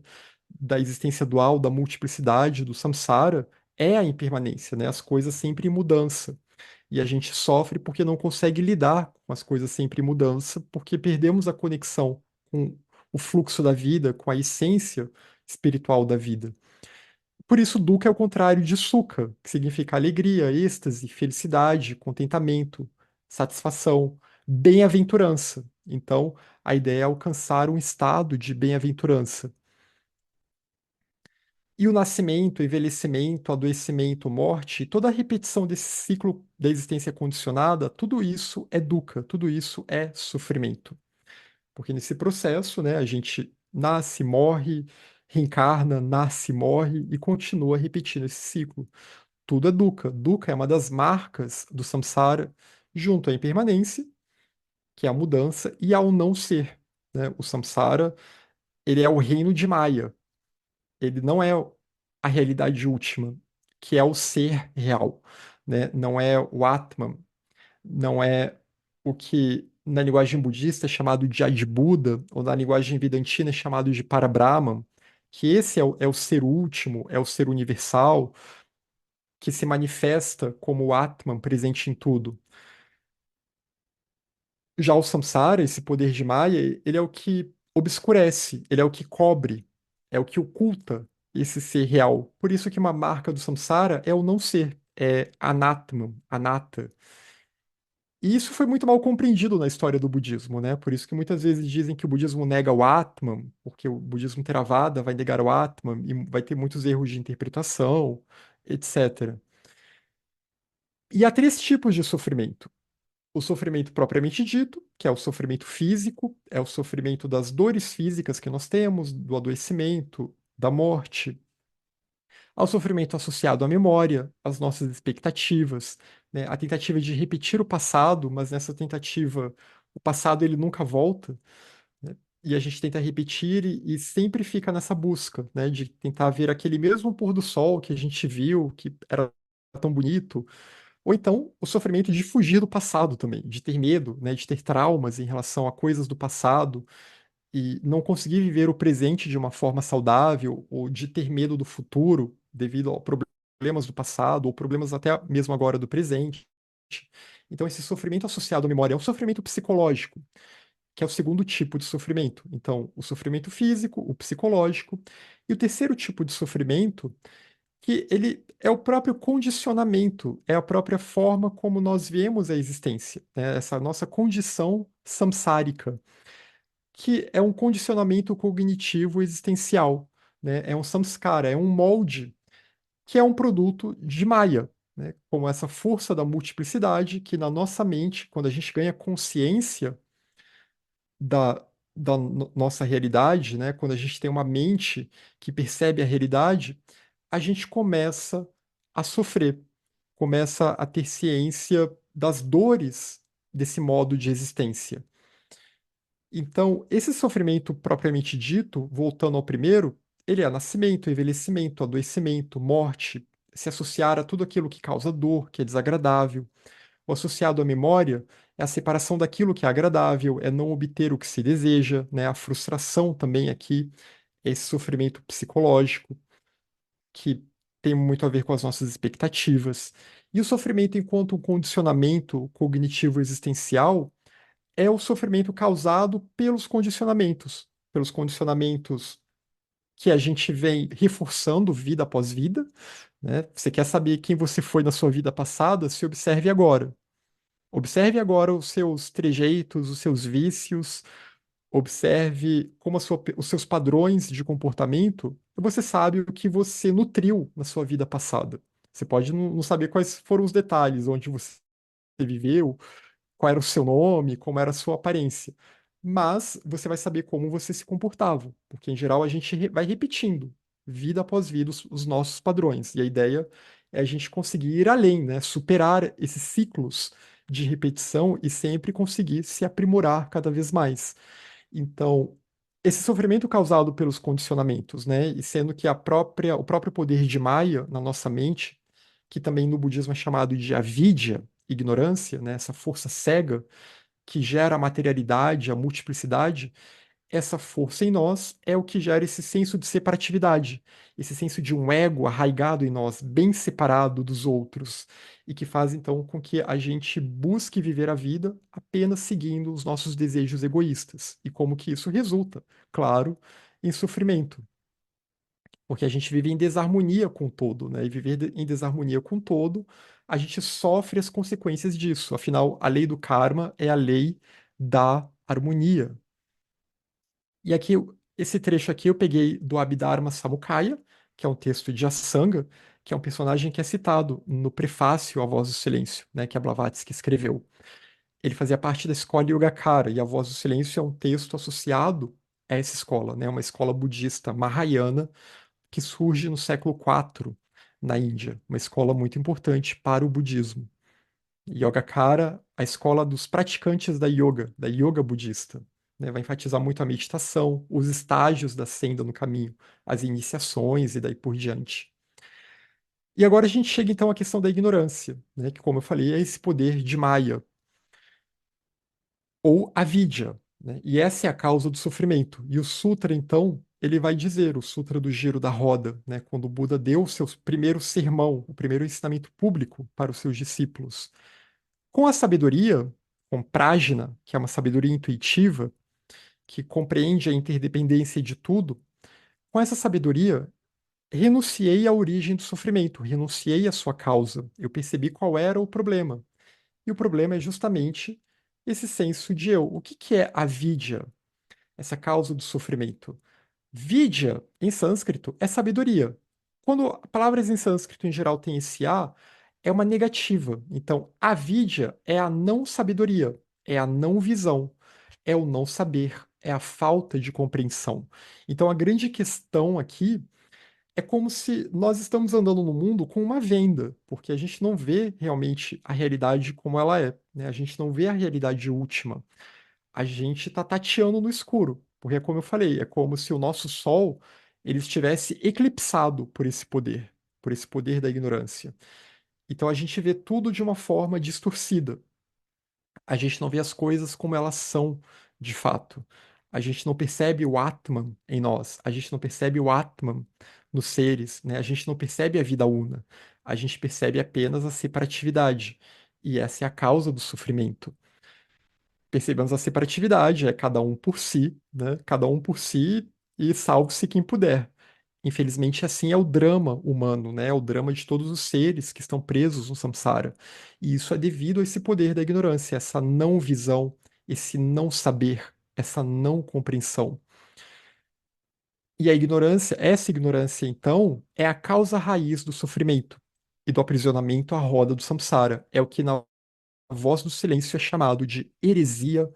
da existência dual, da multiplicidade, do samsara, é a impermanência, né? As coisas sempre em mudança. E a gente sofre porque não consegue lidar com as coisas sempre em mudança, porque perdemos a conexão com o fluxo da vida, com a essência espiritual da vida. Por isso, dukkha é o contrário de sukha, que significa alegria, êxtase, felicidade, contentamento, satisfação, bem-aventurança. Então, a ideia é alcançar um estado de bem-aventurança. E o nascimento, o envelhecimento, o adoecimento, morte, toda a repetição desse ciclo da existência condicionada, tudo isso é dukkha, tudo isso é sofrimento. Porque nesse processo, né, a gente nasce, morre, reencarna, nasce, morre e continua repetindo esse ciclo. Tudo é dukkha. Dukkha é uma das marcas do samsara, junto à impermanência, que é a mudança, e ao não ser, né? O samsara, ele é o reino de Maya. Ele não é a realidade última, que é o ser real, né? Não é o Atman, não é o que na linguagem budista é chamado de Adbuddha, ou na linguagem vedantina é chamado de Parabrahman, que esse é o ser último, é o ser universal, que se manifesta como o Atman presente em tudo. Já o samsara, esse poder de Maya, ele é o que obscurece, ele é o que cobre, é o que oculta esse ser real. Por isso que uma marca do samsara é o não ser, é anatman, anatta. E isso foi muito mal compreendido na história do budismo, né? Por isso que muitas vezes dizem que o budismo nega o Atman, porque o budismo Theravada vai negar o Atman e vai ter muitos erros de interpretação, etc. E há três tipos de sofrimento. O sofrimento propriamente dito, que é o sofrimento físico, é o sofrimento das dores físicas que nós temos, do adoecimento, da morte, ao sofrimento associado à memória, às nossas expectativas, né? A tentativa de repetir o passado, mas nessa tentativa, o passado ele nunca volta, né? e a gente tenta repetir e sempre fica nessa busca, né, de tentar ver aquele mesmo pôr do sol que a gente viu, que era tão bonito, ou então o sofrimento de fugir do passado também, de ter medo, né, de ter traumas em relação a coisas do passado e não conseguir viver o presente de uma forma saudável, ou de ter medo do futuro devido a problemas do passado, ou problemas até mesmo agora do presente. Então, esse sofrimento associado à memória é um sofrimento psicológico, que é o segundo tipo de sofrimento. Então, o sofrimento físico, o psicológico, e o terceiro tipo de sofrimento, que ele é o próprio condicionamento, é a própria forma como nós vemos a existência, né? Essa nossa condição samsárica, que é um condicionamento cognitivo existencial, né? É um samskara, é um molde que é um produto de Maya, né? Como essa força da multiplicidade que na nossa mente, quando a gente ganha consciência da, nossa realidade, né? Quando a gente tem uma mente que percebe a realidade, a gente começa a sofrer, começa a ter ciência das dores desse modo de existência. Então, esse sofrimento propriamente dito, voltando ao primeiro, ele é nascimento, envelhecimento, adoecimento, morte, se associar a tudo aquilo que causa dor, que é desagradável. O associado à memória é a separação daquilo que é agradável, é não obter o que se deseja, né? A frustração também aqui, é esse sofrimento psicológico que tem muito a ver com as nossas expectativas. E o sofrimento enquanto um condicionamento cognitivo existencial é o sofrimento causado pelos condicionamentos que a gente vem reforçando vida após vida, né? Você quer saber quem você foi na sua vida passada? Se observe agora. Observe agora os seus trejeitos, os seus vícios, observe como os seus padrões de comportamento, e você sabe o que você nutriu na sua vida passada. Você pode não saber quais foram os detalhes, onde você viveu, qual era o seu nome, como era a sua aparência. Mas você vai saber como você se comportava, porque em geral a gente vai repetindo, vida após vida, os nossos padrões. E a ideia é a gente conseguir ir além, né? Superar esses ciclos de repetição e sempre conseguir se aprimorar cada vez mais. Então, esse sofrimento causado pelos condicionamentos, né? E sendo que o próprio poder de Maya na nossa mente, que também no budismo é chamado de avidya, ignorância, né? Essa força cega que gera a materialidade, a multiplicidade, essa força em nós é o que gera esse senso de separatividade, esse senso de um ego arraigado em nós, bem separado dos outros, e que faz então com que a gente busque viver a vida apenas seguindo os nossos desejos egoístas. E como que isso resulta? Claro, em sofrimento. Porque a gente vive em desarmonia com o todo, né? E viver em desarmonia com o todo, a gente sofre as consequências disso. Afinal, a lei do karma é a lei da harmonia. E aqui, esse trecho aqui eu peguei do Abhidharma Samukaya, que é um texto de Asanga, que é um personagem que é citado no prefácio A Voz do Silêncio, né, que a Blavatsky escreveu. Ele fazia parte da escola Yogacara, e A Voz do Silêncio é um texto associado a essa escola, né, uma escola budista Mahayana que surge no século IV na Índia, uma escola muito importante para o budismo. Yogacara, a escola dos praticantes da yoga budista, né? Vai enfatizar muito a meditação, os estágios da senda no caminho, as iniciações e daí por diante. E agora a gente chega então à questão da ignorância, né? Que, como eu falei, é esse poder de Maya, ou avidya, né? E essa é a causa do sofrimento. E o Sutra, então, ele vai dizer, o Sutra do Giro da Roda, né? Quando o Buda deu o seu primeiro sermão, o primeiro ensinamento público para os seus discípulos. Com a sabedoria, com prajna, que é uma sabedoria intuitiva, que compreende a interdependência de tudo, com essa sabedoria, renunciei à origem do sofrimento, renunciei à sua causa. Eu percebi qual era o problema. E o problema é justamente esse senso de eu. O que que é a vidya, essa causa do sofrimento? Vidya, em sânscrito, é sabedoria. Quando palavras em sânscrito em geral têm esse A, é uma negativa. Então, avidya é a não sabedoria, é a não visão, é o não saber, é a falta de compreensão. Então, a grande questão aqui é como se nós estamos andando no mundo com uma venda, porque a gente não vê realmente a realidade como ela é, né? A gente não vê a realidade última. A gente está tateando no escuro, porque é como eu falei, é como se o nosso Sol ele estivesse eclipsado por esse poder da ignorância. Então a gente vê tudo de uma forma distorcida. A gente não vê as coisas como elas são de fato. A gente não percebe o Atman em nós, a gente não percebe o Atman nos seres, né? A gente não percebe a vida una, a gente percebe apenas a separatividade. E essa é a causa do sofrimento. Percebemos a separatividade, é cada um por si, né? Cada um por si e salve-se quem puder. Infelizmente, assim é o drama humano, né? É o drama de todos os seres que estão presos no samsara. E isso é devido a esse poder da ignorância, essa não visão, esse não saber, essa não compreensão. E a ignorância, essa ignorância, então, é a causa raiz do sofrimento e do aprisionamento à roda do samsara. É o que na Voz do Silêncio é chamado de heresia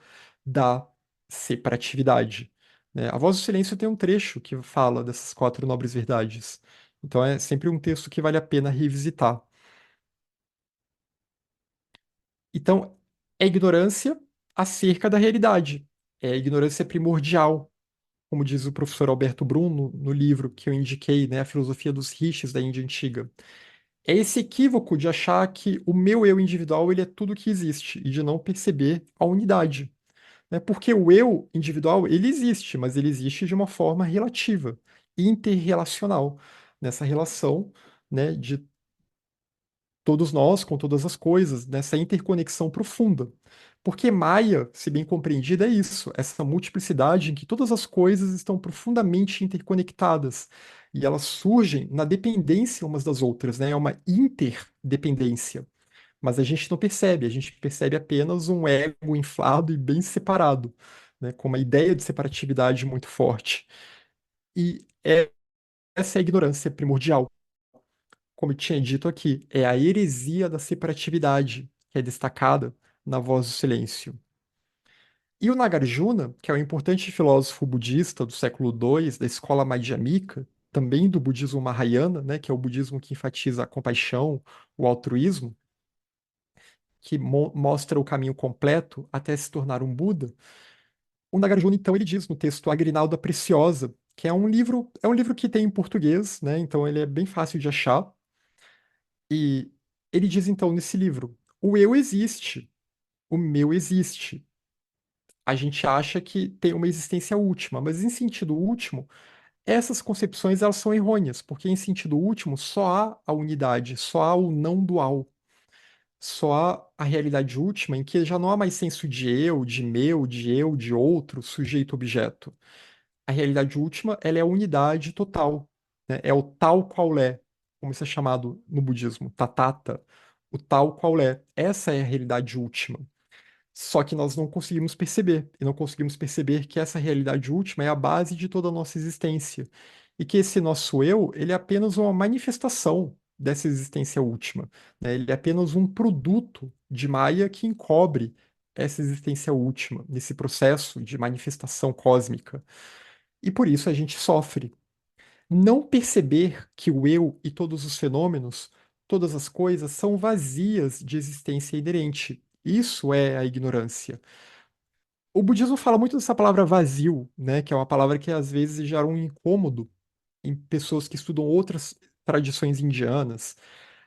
da separatividade. Né? A Voz do Silêncio tem um trecho que fala dessas quatro nobres verdades. Então é sempre um texto que vale a pena revisitar. Então, é ignorância acerca da realidade. É ignorância primordial, como diz o professor Alberto Bruno no livro que eu indiquei, né, A Filosofia dos Rishis da Índia Antiga. É esse equívoco de achar que o meu eu individual ele é tudo que existe e de não perceber a unidade. Né? Porque o eu individual, ele existe, mas ele existe de uma forma relativa, interrelacional, nessa relação, né, de todos nós com todas as coisas, nessa interconexão profunda. Porque Maya, se bem compreendida, é isso, essa multiplicidade em que todas as coisas estão profundamente interconectadas e elas surgem na dependência umas das outras, né? É uma interdependência. Mas a gente não percebe, a gente percebe apenas um ego inflado e bem separado, né, com uma ideia de separatividade muito forte. E essa é a ignorância primordial. Como eu tinha dito aqui, é a heresia da separatividade que é destacada na Voz do Silêncio. E o Nagarjuna, que é um importante filósofo budista do século II, da escola madhyamika, também do budismo Mahayana, né, que é o budismo que enfatiza a compaixão, o altruísmo, que mostra o caminho completo até se tornar um Buda. O Nagarjuna, então, ele diz no texto A Grinalda Preciosa, que é um livro que tem em português, né? Então ele é bem fácil de achar. E ele diz então nesse livro: o eu existe, o meu existe. A gente acha que tem uma existência última, mas em sentido último, essas concepções elas são errôneas, porque em sentido último só há a unidade, só há o não dual. Só há a realidade última em que já não há mais senso de eu, de meu, de eu, de outro, sujeito-objeto. A realidade última, ela é a unidade total, né? É o tal qual é, como isso é chamado no budismo, tatata, o tal qual é. Essa é a realidade última. Só que nós não conseguimos perceber, e não conseguimos perceber que essa realidade última é a base de toda a nossa existência, e que esse nosso eu, ele é apenas uma manifestação dessa existência última, né? Ele é apenas um produto de Maya que encobre essa existência última, nesse processo de manifestação cósmica. E por isso a gente sofre. Não perceber que o eu e todos os fenômenos, todas as coisas, são vazias de existência inerente. Isso é a ignorância. O budismo fala muito dessa palavra vazio, né, que é uma palavra que às vezes gera um incômodo em pessoas que estudam outras tradições indianas.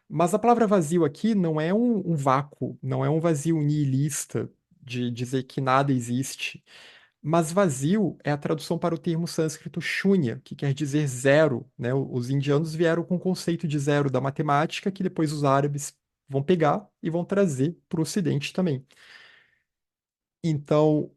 Mas a palavra vazio aqui não é um vácuo, não é um vazio nihilista de dizer que nada existe. Mas vazio é a tradução para o termo sânscrito shunya, que quer dizer zero, né? Os indianos vieram com o conceito de zero da matemática, que depois os árabes vão pegar e vão trazer para o Ocidente também. Então,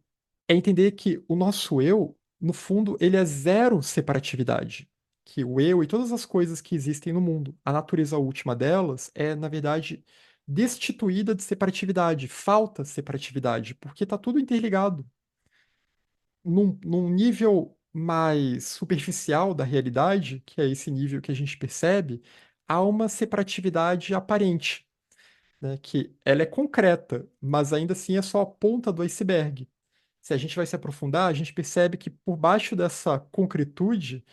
é entender que o nosso eu, no fundo, ele é zero separatividade. Que o eu e todas as coisas que existem no mundo, a natureza última delas é, na verdade, destituída de separatividade, falta separatividade, porque está tudo interligado. Num nível mais superficial da realidade, que é esse nível que a gente percebe, há uma separatividade aparente, né, que ela é concreta, mas ainda assim é só a ponta do iceberg. Se a gente vai se aprofundar, a gente percebe que por baixo dessa concretude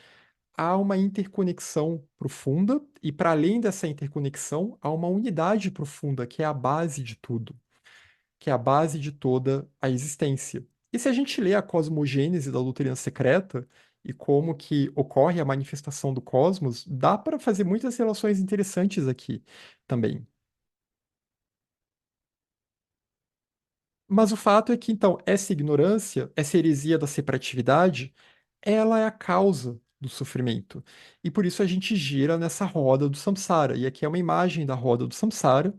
há uma interconexão profunda, e para além dessa interconexão, há uma unidade profunda, que é a base de tudo, que é a base de toda a existência. E se a gente lê a cosmogênese da doutrina secreta e como que ocorre a manifestação do cosmos, dá para fazer muitas relações interessantes aqui também. Mas o fato é que, então, essa ignorância, essa heresia da separatividade, ela é a causa do sofrimento. E por isso a gente gira nessa roda do samsara. E aqui é uma imagem da roda do samsara.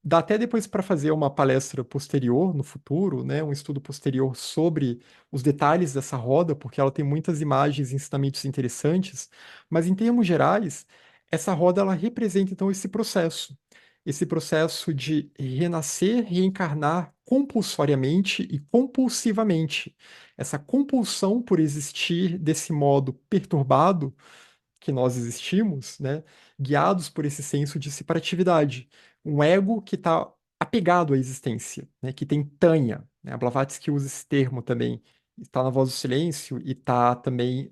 Dá até depois para fazer uma palestra posterior, no futuro, né, um estudo posterior sobre os detalhes dessa roda, porque ela tem muitas imagens e ensinamentos interessantes, mas em termos gerais, essa roda ela representa então esse processo de renascer, reencarnar compulsoriamente e compulsivamente. Essa compulsão por existir desse modo perturbado que nós existimos, né, guiados por esse senso de separatividade. Um ego que está apegado à existência, né, que tem tanha. Né? A Blavatsky usa esse termo também. Está na Voz do Silêncio e está também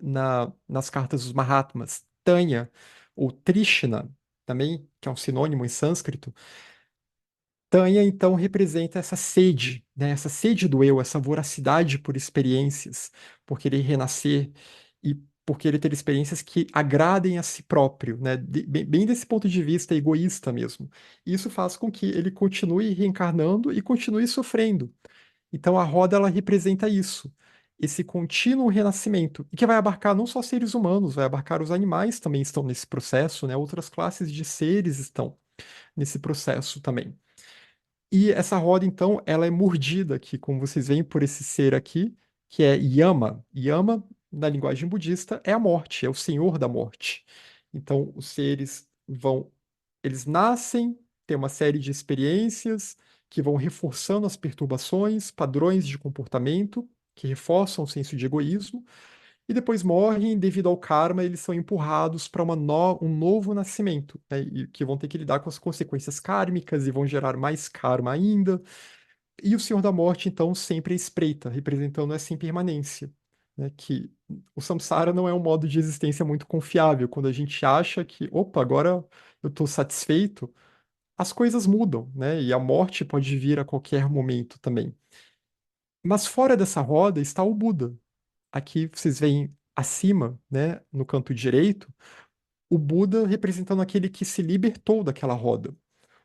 nas cartas dos Mahatmas. Tanha, ou Trishna, também, que é um sinônimo em sânscrito. Tanha, então, representa essa sede, né? Essa sede do eu, essa voracidade por experiências, por querer renascer e por querer ter experiências que agradem a si próprio, né? Bem desse ponto de vista egoísta mesmo. Isso faz com que ele continue reencarnando e continue sofrendo. Então, a roda, ela representa isso, esse contínuo renascimento, e que vai abarcar não só seres humanos, vai abarcar os animais também estão nesse processo, né? Outras classes de seres estão nesse processo também. E essa roda, então, ela é mordida aqui, como vocês veem, por esse ser aqui, que é Yama. Yama, na linguagem budista, é a morte, é o senhor da morte. Então, os seres vão, eles nascem, têm uma série de experiências que vão reforçando as perturbações, padrões de comportamento, que reforçam o senso de egoísmo, e depois morrem devido ao karma, eles são empurrados para um novo nascimento, né, e que vão ter que lidar com as consequências kármicas e vão gerar mais karma ainda. E o Senhor da Morte, então, sempre espreita, representando essa impermanência, né, que o samsara não é um modo de existência muito confiável. Quando a gente acha que, opa, agora eu estou satisfeito, as coisas mudam, né, e a morte pode vir a qualquer momento também. Mas fora dessa roda está o Buda. Aqui vocês veem acima, né, no canto direito, o Buda representando aquele que se libertou daquela roda.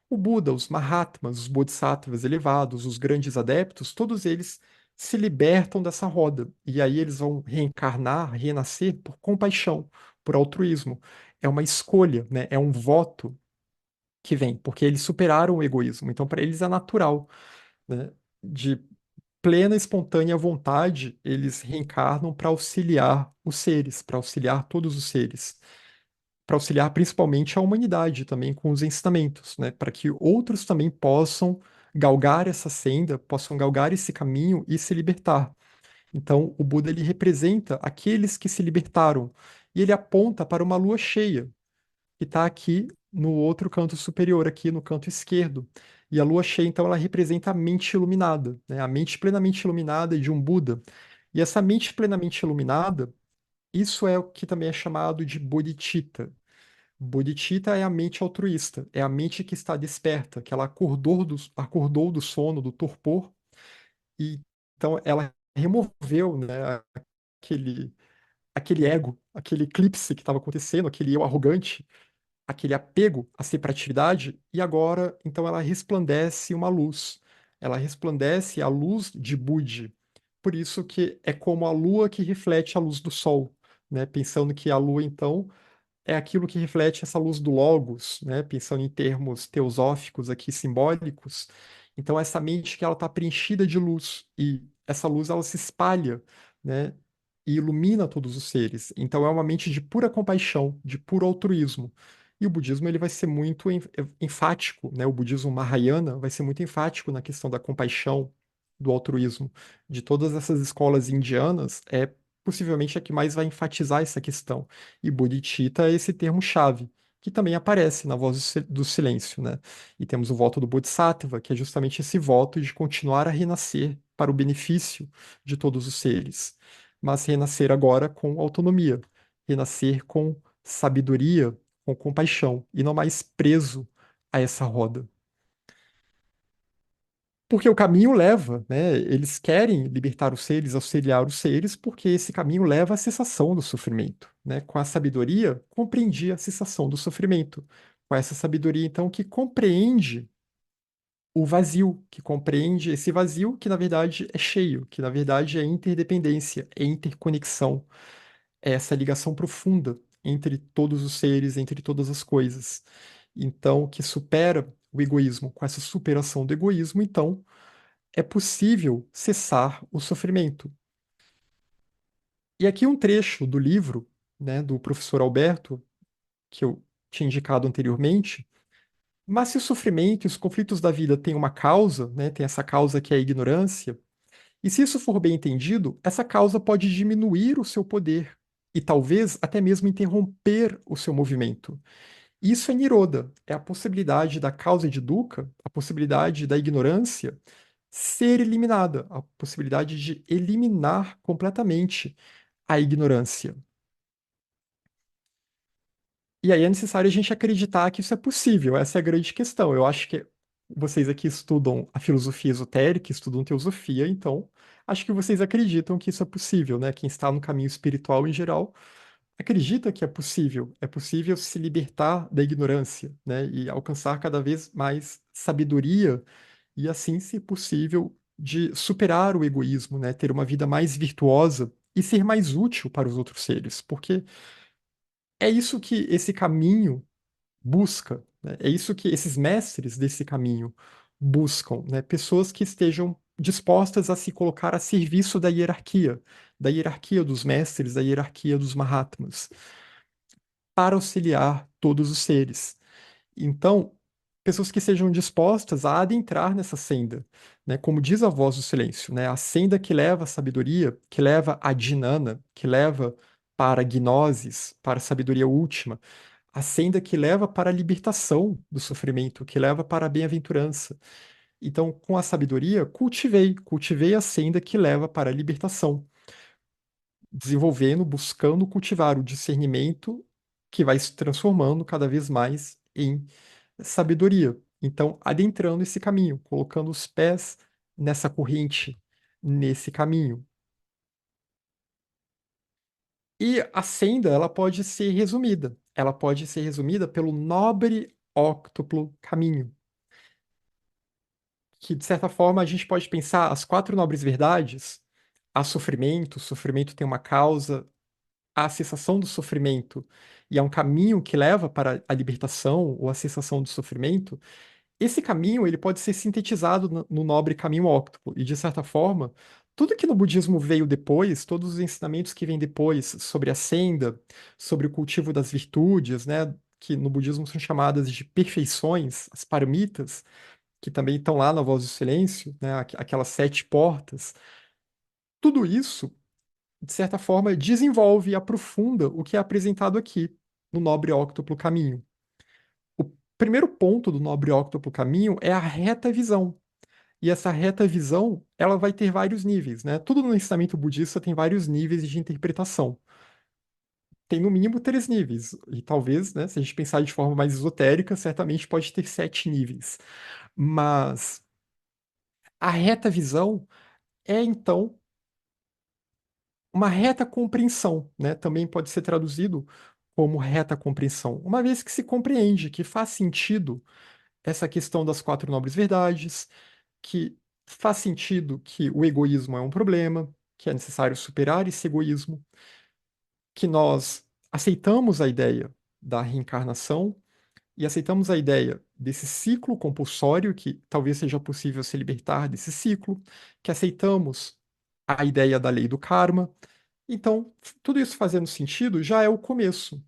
O Buda, os Mahatmas, os Bodhisattvas elevados, os grandes adeptos, todos eles se libertam dessa roda. E aí eles vão reencarnar, renascer por compaixão, por altruísmo. É uma escolha, né? É um voto que vem, porque eles superaram o egoísmo. Então, para eles é natural, né? De plena, espontânea vontade, eles reencarnam para auxiliar os seres, para auxiliar todos os seres, para auxiliar principalmente a humanidade também com os ensinamentos, né? Para que outros também possam galgar essa senda, possam galgar esse caminho e se libertar. Então, o Buda ele representa aqueles que se libertaram e ele aponta para uma lua cheia que está aqui no outro canto superior, aqui no canto esquerdo. E a lua cheia, então, ela representa a mente iluminada, né? A mente plenamente iluminada de um Buda. E essa mente plenamente iluminada, isso é o que também é chamado de bodhicitta. Bodhicitta é a mente altruísta, é a mente que está desperta, que ela acordou do sono, do torpor, e então ela removeu, né, aquele, aquele ego, aquele eclipse que estava acontecendo, aquele eu arrogante, aquele apego à separatividade, e agora, então, ela resplandece uma luz. Ela resplandece a luz de Budi. Por isso que é como a lua que reflete a luz do sol, né? Pensando que a lua, então, é aquilo que reflete essa luz do Logos, né? Pensando em termos teosóficos aqui, simbólicos. Então, essa mente que ela está preenchida de luz, e essa luz, ela se espalha, né? E ilumina todos os seres. Então, é uma mente de pura compaixão, de puro altruísmo. E o budismo ele vai ser muito enfático, né? O budismo Mahayana vai ser muito enfático na questão da compaixão, do altruísmo. De todas essas escolas indianas, é possivelmente a que mais vai enfatizar essa questão. E bodhicitta é esse termo-chave, que também aparece na Voz do Silêncio, né? E temos o voto do Bodhisattva, que é justamente esse voto de continuar a renascer para o benefício de todos os seres, mas renascer agora com autonomia, renascer com sabedoria, com compaixão, e não mais preso a essa roda. Porque o caminho leva, né? Eles querem libertar os seres, auxiliar os seres, porque esse caminho leva à cessação do sofrimento, né? Com a sabedoria, compreendi a cessação do sofrimento. Com essa sabedoria, então, que compreende o vazio, que compreende esse vazio que, na verdade, é cheio, que, na verdade, é interdependência, é interconexão, é essa ligação profunda entre todos os seres, entre todas as coisas. Então, que supera o egoísmo. Com essa superação do egoísmo, então é possível cessar o sofrimento. E aqui um trecho do livro, né, do professor Alberto, que eu tinha indicado anteriormente. Mas se o sofrimento e os conflitos da vida têm uma causa, né, tem essa causa que é a ignorância, e se isso for bem entendido, essa causa pode diminuir o seu poder e talvez até mesmo interromper o seu movimento. Isso é Niroda, é a possibilidade da causa de dukkha, a possibilidade da ignorância ser eliminada, a possibilidade de eliminar completamente a ignorância. E aí é necessário a gente acreditar que isso é possível, essa é a grande questão. Eu acho que vocês aqui estudam a filosofia esotérica, estudam teosofia, então acho que vocês acreditam que isso é possível, né? Quem está no caminho espiritual em geral acredita que é possível se libertar da ignorância, né? E alcançar cada vez mais sabedoria e assim, se possível, de superar o egoísmo, né? Ter uma vida mais virtuosa e ser mais útil para os outros seres, porque é isso que esse caminho busca, né? É isso que esses mestres desse caminho buscam, né? Pessoas que estejam dispostas a se colocar a serviço da hierarquia dos mestres, da hierarquia dos Mahatmas, para auxiliar todos os seres. Então, pessoas que sejam dispostas a adentrar nessa senda, né? Como diz a voz do silêncio, né? A senda que leva à sabedoria, que leva à dhinana, que leva para a gnosis, para a sabedoria última, a senda que leva para a libertação do sofrimento, que leva para a bem-aventurança. Então, com a sabedoria, cultivei a senda que leva para a libertação, desenvolvendo, buscando cultivar o discernimento que vai se transformando cada vez mais em sabedoria. Então, adentrando esse caminho, colocando os pés nessa corrente, nesse caminho. E a senda, ela pode ser resumida. Ela pode ser resumida pelo nobre óctuplo caminho, que, de certa forma, a gente pode pensar as quatro nobres verdades. Há sofrimento, o sofrimento tem uma causa, há a cessação do sofrimento, e há um caminho que leva para a libertação ou a cessação do sofrimento. Esse caminho ele pode ser sintetizado no nobre caminho óctuplo, e de certa forma, tudo que no budismo veio depois, todos os ensinamentos que vêm depois sobre a senda, sobre o cultivo das virtudes, né, que no budismo são chamadas de perfeições, as paramitas, que também estão lá na Voz do Silêncio, né, aquelas sete portas, tudo isso, de certa forma, desenvolve e aprofunda o que é apresentado aqui no nobre óctuplo caminho. O primeiro ponto do nobre óctuplo caminho é a reta visão. E essa reta visão, ela vai ter vários níveis, né? Tudo no ensinamento budista tem vários níveis de interpretação. Tem no mínimo três níveis. E talvez, né, se a gente pensar de forma mais esotérica, certamente pode ter sete níveis. Mas a reta visão é, então, uma reta compreensão, né? Também pode ser traduzido como reta compreensão. Uma vez que se compreende que faz sentido essa questão das quatro nobres verdades, que faz sentido que o egoísmo é um problema, que é necessário superar esse egoísmo, que nós aceitamos a ideia da reencarnação e aceitamos a ideia desse ciclo compulsório, que talvez seja possível se libertar desse ciclo, que aceitamos a ideia da lei do karma. Então, tudo isso fazendo sentido já é o começo.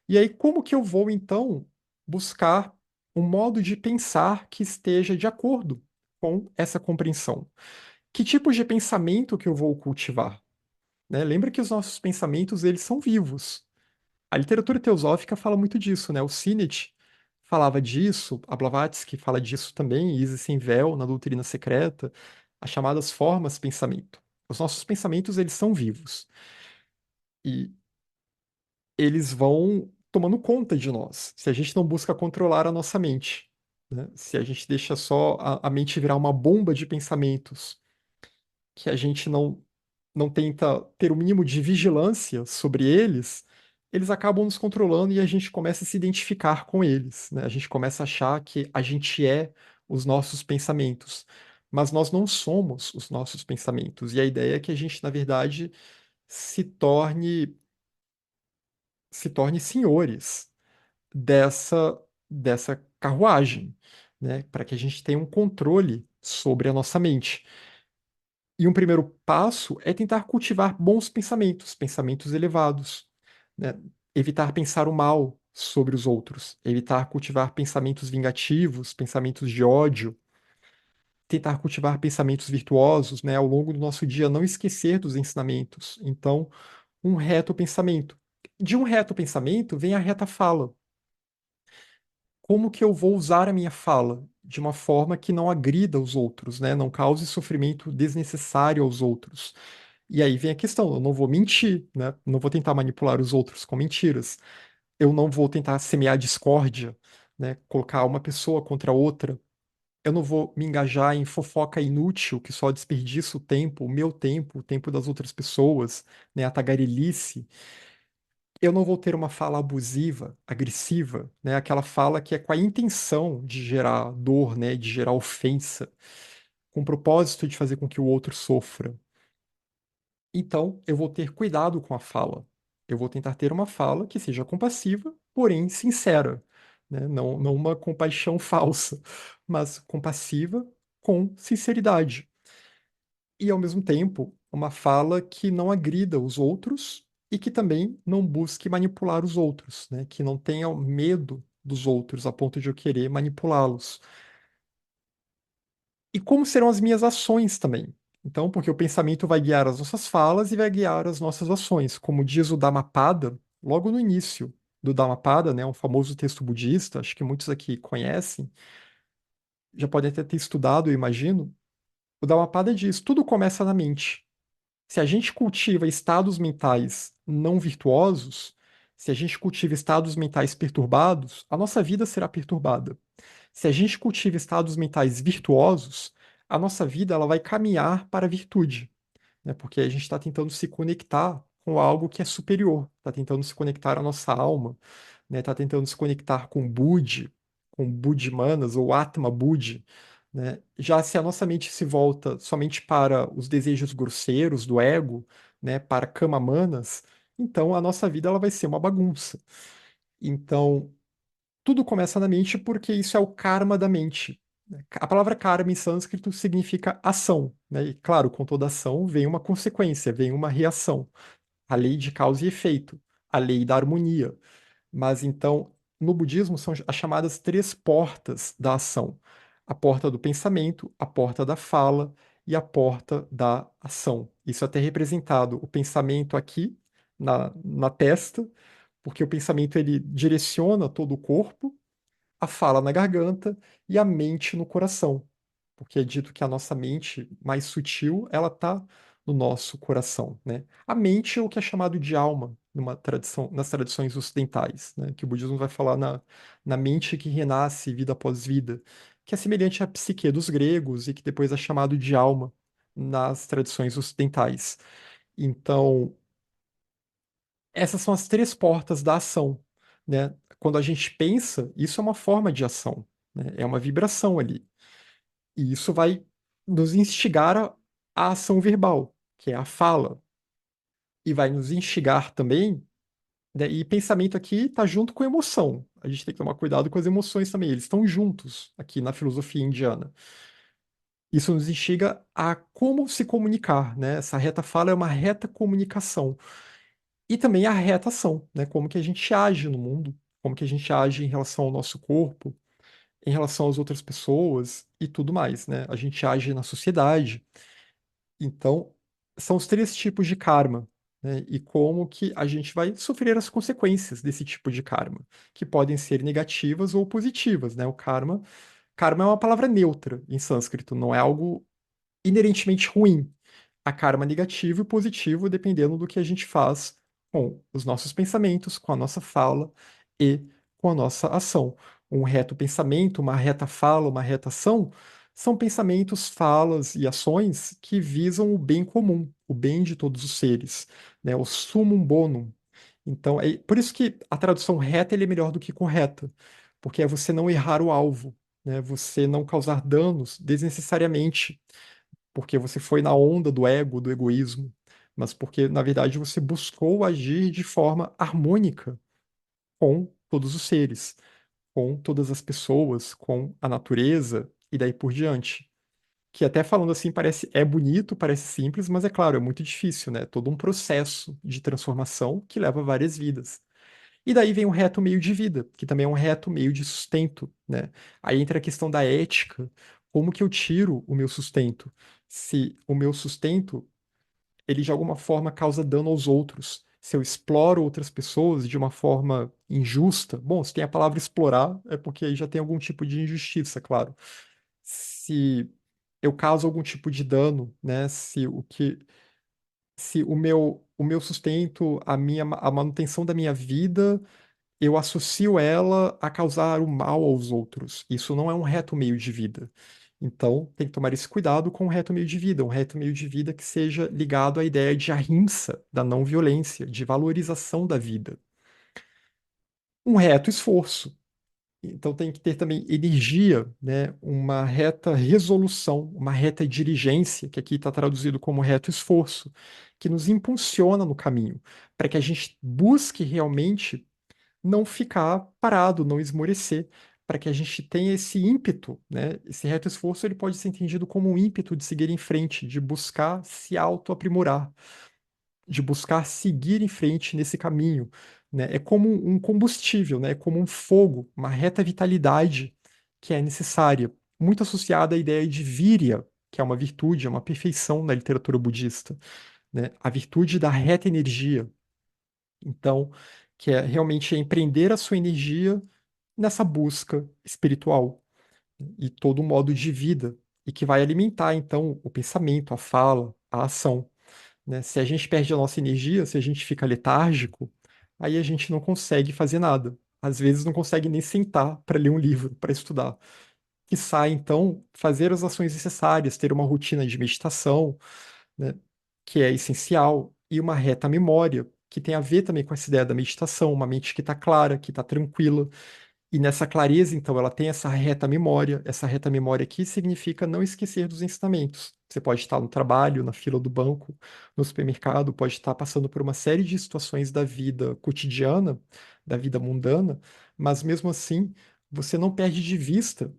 E aí, como que eu vou, então, buscar um modo de pensar que esteja de acordo com essa compreensão? Que tipos de pensamento que eu vou cultivar? Né? Lembra que os nossos pensamentos, eles são vivos. A literatura teosófica fala muito disso, né? O Sinet falava disso, a Blavatsky fala disso também, Isis sem véu, na Doutrina Secreta, as chamadas formas pensamento. Os nossos pensamentos, eles são vivos. E eles vão tomando conta de nós, se a gente não busca controlar a nossa mente. né? Se a gente deixa só a mente virar uma bomba de pensamentos, que a gente não tenta ter o mínimo de vigilância sobre eles, eles acabam nos controlando e a gente começa a se identificar com eles, né? A gente começa a achar que a gente é os nossos pensamentos, mas nós não somos os nossos pensamentos. E a ideia é que a gente, na verdade, se torne se torne senhores dessa carruagem, né? Para que a gente tenha um controle sobre a nossa mente. E um primeiro passo é tentar cultivar bons pensamentos, pensamentos elevados, né? Evitar pensar o mal sobre os outros, evitar cultivar pensamentos vingativos, pensamentos de ódio, tentar cultivar pensamentos virtuosos, né? Ao longo do nosso dia, não esquecer dos ensinamentos. Então, um reto pensamento. De um reto pensamento vem a reta fala. Como que eu vou usar a minha fala de uma forma que não agrida os outros, né? Não cause sofrimento desnecessário aos outros. E aí vem a questão, eu não vou mentir, né? Não vou tentar manipular os outros com mentiras. Eu não vou tentar semear discórdia, né? Colocar uma pessoa contra outra. Eu não vou me engajar em fofoca inútil que só desperdiça o tempo das outras pessoas, né? A tagarelice. Eu não vou ter uma fala abusiva, agressiva, né? Aquela fala que é com a intenção de gerar dor, né? De gerar ofensa, com o propósito de fazer com que o outro sofra. Então, eu vou ter cuidado com a fala. Eu vou tentar ter uma fala que seja compassiva, porém sincera, né? Não uma compaixão falsa, mas compassiva com sinceridade. E, ao mesmo tempo, uma fala que não agrida os outros e que também não busque manipular os outros, né? Que não tenha medo dos outros a ponto de eu querer manipulá-los. E como serão as minhas ações também? Então, porque o pensamento vai guiar as nossas falas e vai guiar as nossas ações. Como diz o Dhammapada, logo no início do Dhammapada, né, um famoso texto budista, acho que muitos aqui conhecem, já podem até ter estudado, eu imagino. O Dhammapada diz: tudo começa na mente. Se a gente cultiva estados mentais não virtuosos, se a gente cultiva estados mentais perturbados, a nossa vida será perturbada. Se a gente cultiva estados mentais virtuosos, a nossa vida ela vai caminhar para a virtude, né? Porque a gente está tentando se conectar com algo que é superior, está tentando se conectar à nossa alma, né? Está tentando se conectar com Budi, com Budimanas ou Atma Budi, né? Já se a nossa mente se volta somente para os desejos grosseiros do ego, né? Para Kamamanas, então a nossa vida ela vai ser uma bagunça. Então, tudo começa na mente porque isso é o karma da mente. A palavra karma em sânscrito significa ação, né? E claro, com toda ação vem uma consequência, vem uma reação. A lei de causa e efeito, a lei da harmonia. Mas então, no budismo são as chamadas três portas da ação: a porta do pensamento, a porta da fala e a porta da ação. Isso é até representado o pensamento aqui na testa, porque o pensamento ele direciona todo o corpo, a fala na garganta e a mente no coração, porque é dito que a nossa mente mais sutil, ela está no nosso coração, né? A mente é o que é chamado de alma numa tradição, nas tradições ocidentais, né? Que o budismo vai falar na mente que renasce vida após vida, que é semelhante à psique dos gregos e que depois é chamado de alma nas tradições ocidentais. Então, essas são as três portas da ação, né? Quando a gente pensa, isso é uma forma de ação, né? É uma vibração ali. E isso vai nos instigar a ação verbal, que é a fala, e vai nos instigar também, né? E pensamento aqui está junto com emoção. A gente tem que tomar cuidado com as emoções também, eles estão juntos aqui na filosofia indiana. Isso nos instiga a como se comunicar, né? Essa reta fala é uma reta comunicação. E também a reta ação, né? Como que a gente age no mundo, como que a gente age em relação ao nosso corpo, em relação às outras pessoas e tudo mais, né? A gente age na sociedade. Então, são os três tipos de karma, né? E como que a gente vai sofrer as consequências desse tipo de karma, que podem ser negativas ou positivas, né? Karma é uma palavra neutra em sânscrito, não é algo inerentemente ruim. A karma negativo e positivo dependendo do que a gente faz com os nossos pensamentos, com a nossa fala e com a nossa ação. um reto pensamento, uma reta fala, uma reta ação, são pensamentos, falas e ações que visam o bem comum, o bem de todos os seres, né? O summum bonum. Então, é por isso que a tradução reta ele é melhor do que correta, porque é você não errar o alvo, né? Você não causar danos desnecessariamente, porque você foi na onda do ego, do egoísmo, mas porque, na verdade, você buscou agir de forma harmônica com todos os seres, com todas as pessoas, com a natureza e daí por diante. Que até falando assim parece é bonito, parece simples, mas é claro, é muito difícil, né? Todo um processo de transformação que leva várias vidas. E daí vem o reto meio de vida, que também é um reto meio de sustento, né? Aí entra a questão da ética, como que eu tiro o meu sustento? Se o meu sustento ele de alguma forma causa dano aos outros. Se eu exploro outras pessoas de uma forma injusta, bom, se tem a palavra explorar, é porque aí já tem algum tipo de injustiça, claro. Se eu causo algum tipo de dano, né? Se o meu sustento, a manutenção da minha vida, eu associo ela a causar o mal aos outros. Isso não é um reto meio de vida. Então, tem que tomar esse cuidado com o reto meio de vida, um reto meio de vida que seja ligado à ideia de ahimsa, da não violência, de valorização da vida. Um reto esforço. Então, tem que ter também energia, né? Uma reta resolução, uma reta dirigência, que aqui está traduzido como reto esforço, que nos impulsiona no caminho, para que a gente busque realmente não ficar parado, não esmorecer, para que a gente tenha esse ímpeto, né? Esse reto esforço ele pode ser entendido como um ímpeto de seguir em frente, de buscar se autoaprimorar, de buscar seguir em frente nesse caminho, né? É como um combustível, né? É como um fogo, uma reta vitalidade que é necessária, muito associada à ideia de virya, que é uma virtude, é uma perfeição na literatura budista, né? A virtude da reta energia. Então, que é realmente empreender a sua energia nessa busca espiritual e todo o modo de vida e que vai alimentar então o pensamento, a fala, a ação, né? Se a gente perde a nossa energia, se a gente fica letárgico, aí a gente não consegue fazer nada. Às vezes não consegue nem sentar para ler um livro, para estudar. Quiçá, então, fazer as ações necessárias, ter uma rotina de meditação, né, que é essencial, e uma reta memória, que tem a ver também com essa ideia da meditação, uma mente que está clara, que está tranquila, e nessa clareza, então, ela tem essa reta memória. Essa reta memória aqui significa não esquecer dos ensinamentos. Você pode estar no trabalho, na fila do banco, no supermercado, pode estar passando por uma série de situações da vida cotidiana, da vida mundana, mas mesmo assim, você não perde de vista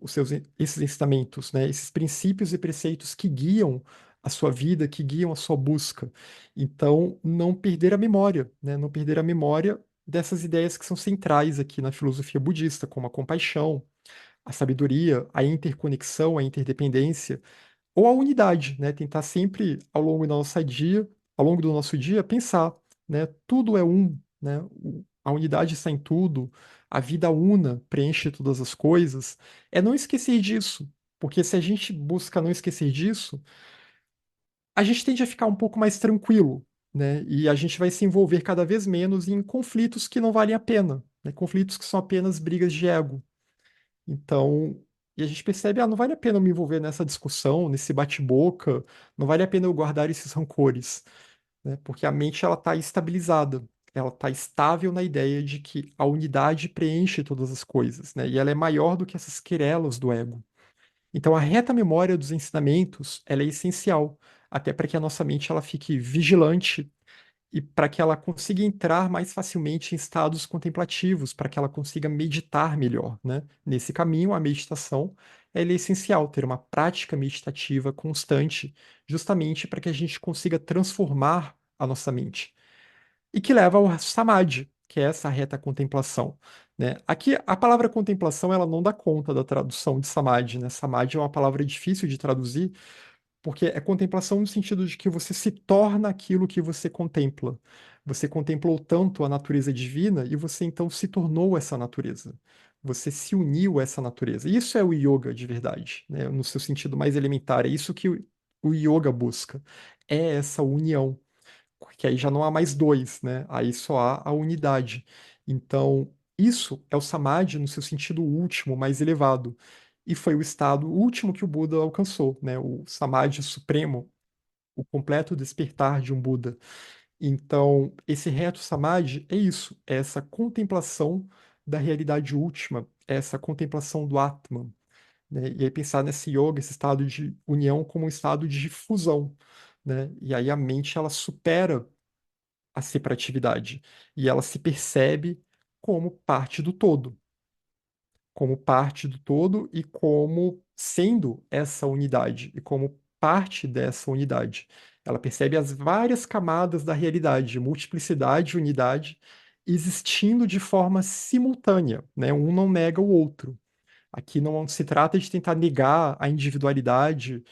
esses ensinamentos, né? Esses princípios e preceitos que guiam a sua vida, que guiam a sua busca. Então, não perder a memória, né? Não perder a memória dessas ideias que são centrais aqui na filosofia budista, como a compaixão, a sabedoria, a interconexão, a interdependência, ou a unidade, né? Tentar sempre, ao longo do nosso dia, pensar, né? Tudo é um, né? A unidade está em tudo, a vida una preenche todas as coisas. É não esquecer disso, porque se a gente busca não esquecer disso, a gente tende a ficar um pouco mais tranquilo, né? E a gente vai se envolver cada vez menos em conflitos que não valem a pena, né? Conflitos que são apenas brigas de ego. Então, e a gente percebe, não vale a pena eu me envolver nessa discussão, nesse bate-boca, não vale a pena eu guardar esses rancores, né? Porque a mente ela está estabilizada, ela está estável na ideia de que a unidade preenche todas as coisas, né? E ela é maior do que essas querelas do ego. Então, a reta memória dos ensinamentos, ela é essencial, até para que a nossa mente ela fique vigilante e para que ela consiga entrar mais facilmente em estados contemplativos, para que ela consiga meditar melhor, né? Nesse caminho, a meditação, ela é essencial, ter uma prática meditativa constante, justamente para que a gente consiga transformar a nossa mente e que leva ao samadhi, que é essa reta contemplação, né? Aqui a palavra contemplação ela não dá conta da tradução de samadhi, né? Samadhi é uma palavra difícil de traduzir porque é contemplação no sentido de que você se torna aquilo que você contempla. Você contemplou tanto a natureza divina e você então se tornou essa natureza. Você se uniu a essa natureza. Isso é o yoga de verdade, né? No seu sentido mais elementar. É isso que o yoga busca. É essa união, porque aí já não há mais dois, né? Aí só há a unidade. Então, Isso é o samadhi no seu sentido último, mais elevado. E foi o estado último que o Buda alcançou, né? O samadhi supremo, o completo despertar de um Buda. Então, esse reto samadhi é isso, é essa contemplação da realidade última, é essa contemplação do Atman, né? E aí pensar nesse yoga, esse estado de união como um estado de fusão, né? E aí a mente ela supera a separatividade e ela se percebe como parte do todo, como parte do todo e como sendo essa unidade e como parte dessa unidade. Ela percebe as várias camadas da realidade, multiplicidade e unidade existindo de forma simultânea, né? Um não nega o outro. Aqui não se trata de tentar negar a individualidade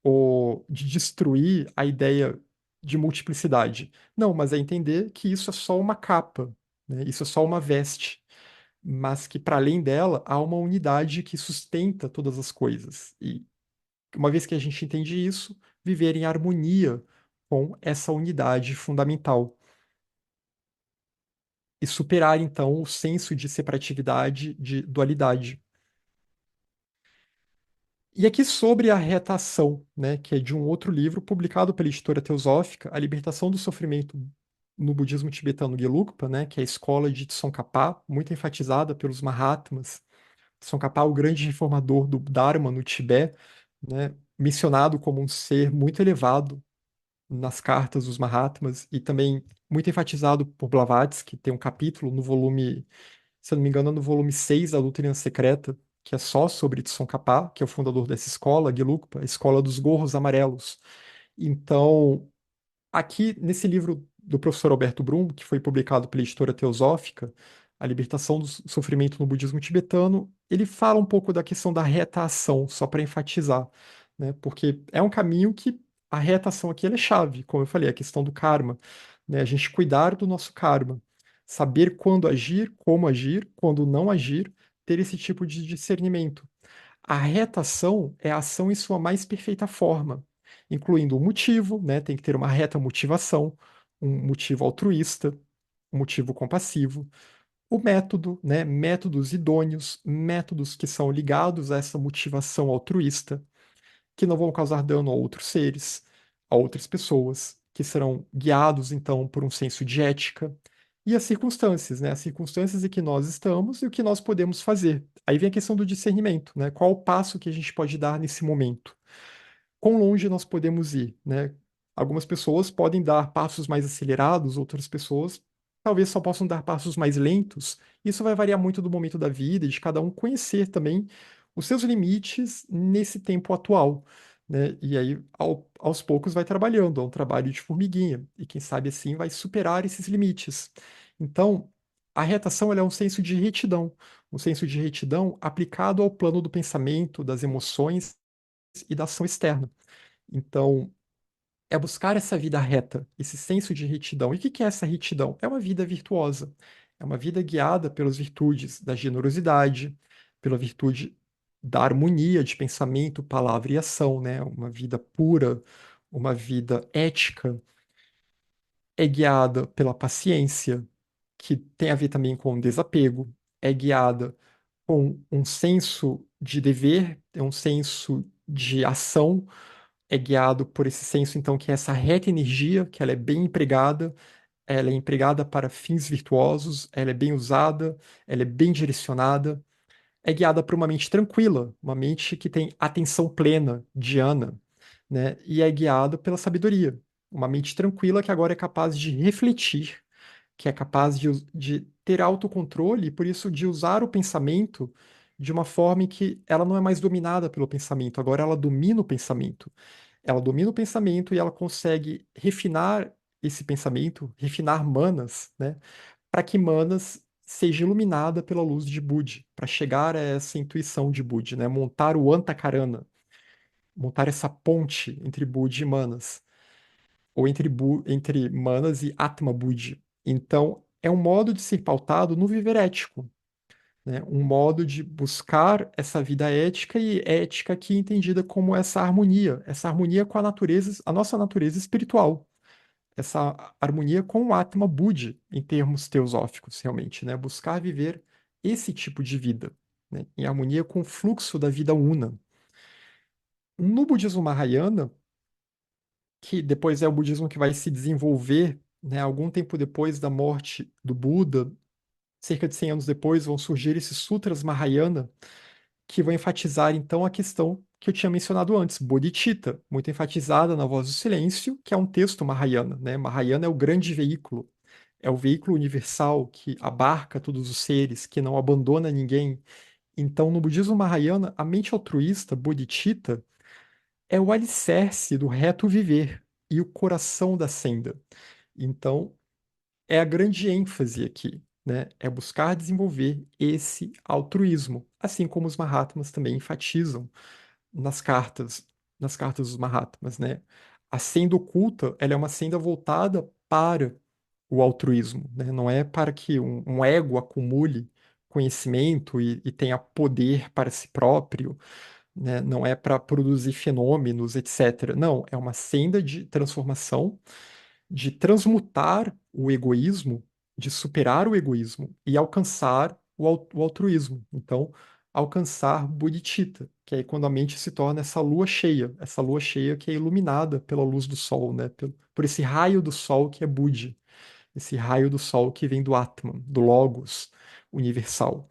ou de destruir a ideia de multiplicidade. Não, mas é entender que isso é só uma capa, né? Isso é só uma veste, mas que para além dela há uma unidade que sustenta todas as coisas. E uma vez que a gente entende isso, viver em harmonia com essa unidade fundamental e superar então o senso de separatividade, de dualidade. E aqui sobre a retação, né, que é de um outro livro publicado pela editora teosófica, A Libertação do Sofrimento no Budismo Tibetano Gelugpa, né, que é a escola de Tsongkhapa, muito enfatizada pelos Mahatmas. Tsongkhapa, o grande reformador do Dharma no Tibete, né, mencionado como um ser muito elevado nas cartas dos Mahatmas e também muito enfatizado por Blavatsky, que tem um capítulo no volume, se eu não me engano, é no volume 6 da Doutrina Secreta, que é só sobre Tsongkhapa, que é o fundador dessa escola, Gelugpa, a escola dos gorros amarelos. Então, aqui nesse livro do professor Alberto Brum, que foi publicado pela editora teosófica, A Libertação do Sofrimento no Budismo Tibetano, ele fala um pouco da questão da reta ação, só para enfatizar, né? Porque é um caminho que a reta ação aqui ela é chave, como eu falei, a questão do karma, né? A gente cuidar do nosso karma, saber quando agir, como agir, quando não agir, ter esse tipo de discernimento. A retação é a ação em sua mais perfeita forma, incluindo o motivo, né? Tem que ter uma reta motivação, um motivo altruísta, um motivo compassivo, o método, né? Métodos idôneos, métodos que são ligados a essa motivação altruísta, que não vão causar dano a outros seres, a outras pessoas, que serão guiados então por um senso de ética. E as circunstâncias, né? As circunstâncias em que nós estamos e o que nós podemos fazer. Aí vem a questão do discernimento, né? Qual o passo que a gente pode dar nesse momento? Quão longe nós podemos ir, né? Algumas pessoas podem dar passos mais acelerados, outras pessoas talvez só possam dar passos mais lentos. Isso vai variar muito do momento da vida e de cada um conhecer também os seus limites nesse tempo atual, né? E aí, aos poucos, vai trabalhando, é um trabalho de formiguinha, e quem sabe assim vai superar esses limites. Então, a retação ela é um senso de retidão aplicado ao plano do pensamento, das emoções e da ação externa. Então, é buscar essa vida reta, esse senso de retidão. E o que que é essa retidão? É uma vida virtuosa. É uma vida guiada pelas virtudes da generosidade, pela virtude da harmonia de pensamento, palavra e ação, né? Uma vida pura, uma vida ética. É guiada pela paciência, que tem a ver também com desapego. É guiada com um senso de dever, é um senso de ação, é guiado por esse senso, então, que é essa reta energia, que ela é bem empregada, ela é empregada para fins virtuosos, ela é bem usada, ela é bem direcionada, é guiada por uma mente tranquila, uma mente que tem atenção plena, dhyana, né? E é guiada pela sabedoria, uma mente tranquila que agora é capaz de refletir, que é capaz de ter autocontrole e, por isso, de usar o pensamento de uma forma em que ela não é mais dominada pelo pensamento, agora ela domina o pensamento. Ela domina o pensamento e ela consegue refinar esse pensamento, refinar manas, né, para que manas seja iluminada pela luz de Budi, para chegar a essa intuição de Budi, né, montar o Antakarana, montar essa ponte entre Budi e manas, ou entre manas e Atma Budi. Então, é um modo de ser pautado no viver ético, né? Um modo de buscar essa vida ética e ética aqui entendida como essa harmonia com a natureza, a nossa natureza espiritual, essa harmonia com o Atma Budi, em termos teosóficos, realmente, né? Buscar viver esse tipo de vida, né, em harmonia com o fluxo da vida una. No budismo Mahayana, que depois é o budismo que vai se desenvolver, né, algum tempo depois da morte do Buda, cerca de 100 anos depois, vão surgir esses sutras Mahayana, que vão enfatizar então a questão que eu tinha mencionado antes, Bodhicitta, muito enfatizada na Voz do Silêncio, que é um texto Mahayana, né? Mahayana é o grande veículo, é o veículo universal que abarca todos os seres, que não abandona ninguém. Então, no budismo Mahayana, a mente altruísta, Bodhicitta, é o alicerce do reto viver e o coração da senda. Então, é a grande ênfase aqui, né? É buscar desenvolver esse altruísmo, assim como os Mahatmas também enfatizam nas cartas, nas cartas dos Mahatmas, né? A senda oculta, ela é uma senda voltada para o altruísmo, né? Não é para que um ego acumule conhecimento e tenha poder para si próprio, né? Não é para produzir fenômenos, etc. Não, é uma senda de transformação, de transmutar o egoísmo, de superar o egoísmo e alcançar o altruísmo. Então, alcançar bodhicitta, que é quando a mente se torna essa lua cheia que é iluminada pela luz do sol, né? Por esse raio do sol que é Budi, esse raio do sol que vem do Atman, do Logos universal.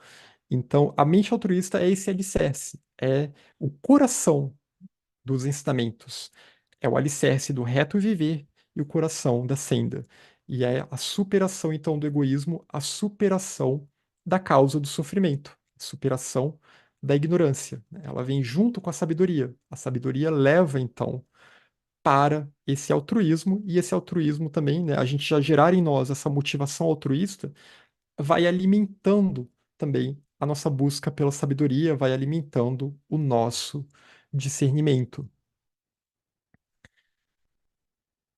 Então, a mente altruísta é esse alicerce, é o coração dos ensinamentos. É o alicerce do reto viver e o coração da senda. E é a superação, então, do egoísmo, a superação da causa do sofrimento, a superação da ignorância. Ela vem junto com a sabedoria. A sabedoria leva, então, para esse altruísmo, e esse altruísmo também, né, a gente já gerar em nós essa motivação altruísta, vai alimentando também a nossa busca pela sabedoria, vai alimentando o nosso discernimento.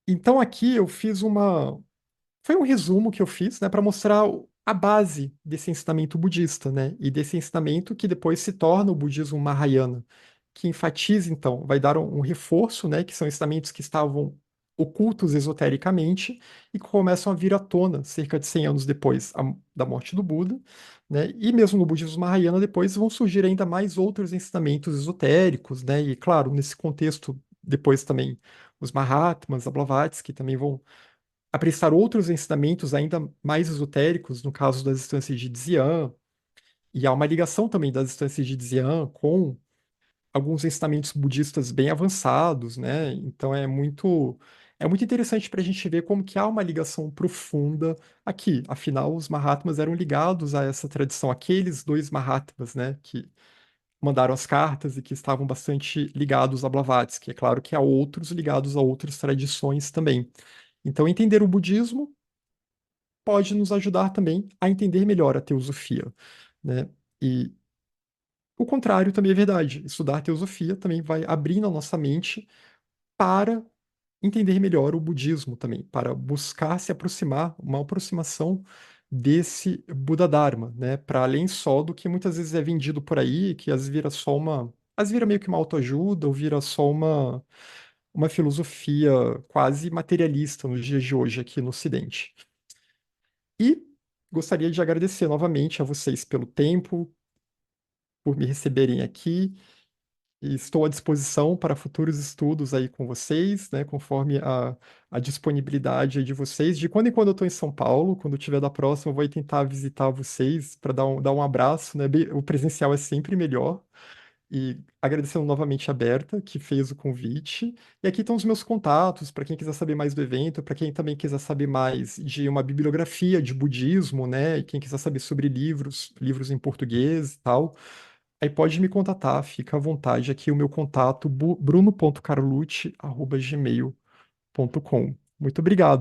Então aqui eu fiz uma. Foi um resumo que eu fiz, né, para mostrar a base desse ensinamento budista, né, e desse ensinamento que depois se torna o budismo Mahayana, que enfatiza, então, vai dar um reforço, né, que são ensinamentos que estavam ocultos esotericamente e que começam a vir à tona cerca de 100 anos depois da morte do Buda, né, e mesmo no budismo Mahayana depois vão surgir ainda mais outros ensinamentos esotéricos, né, e claro, nesse contexto depois também os Mahatmas, a Blavatsky também vão apreciar outros ensinamentos ainda mais esotéricos, no caso das instâncias de Dzyan, e há uma ligação também das instâncias de Dzyan com alguns ensinamentos budistas bem avançados, né? Então é muito interessante para a gente ver como que há uma ligação profunda aqui. Afinal, os Mahatmas eram ligados a essa tradição, aqueles dois Mahatmas, né, que mandaram as cartas e que estavam bastante ligados a Blavatsky. É claro que há outros ligados a outras tradições também. Então, entender o budismo pode nos ajudar também a entender melhor a teosofia, né? E o contrário também é verdade. Estudar teosofia também vai abrindo a nossa mente para entender melhor o budismo também, para buscar se aproximar, uma aproximação desse Buda Dharma, né? Para além só do que muitas vezes é vendido por aí, que às vezes vira só uma, às vezes vira meio que uma autoajuda ou vira só uma filosofia quase materialista nos dias de hoje aqui no Ocidente. E gostaria de agradecer novamente a vocês pelo tempo, por me receberem aqui. E estou à disposição para futuros estudos aí com vocês, né, conforme a disponibilidade aí de vocês. De quando em quando eu estou em São Paulo, quando tiver da próxima, eu vou tentar visitar vocês para dar um abraço, né? O presencial é sempre melhor. E agradecendo novamente a Berta, que fez o convite. E aqui estão os meus contatos, para quem quiser saber mais do evento, para quem também quiser saber mais de uma bibliografia de budismo, né? E quem quiser saber sobre livros, livros em português e tal. Aí pode me contatar, fica à vontade. Aqui o meu contato, bruno.carlucci@gmail.com. Muito obrigado.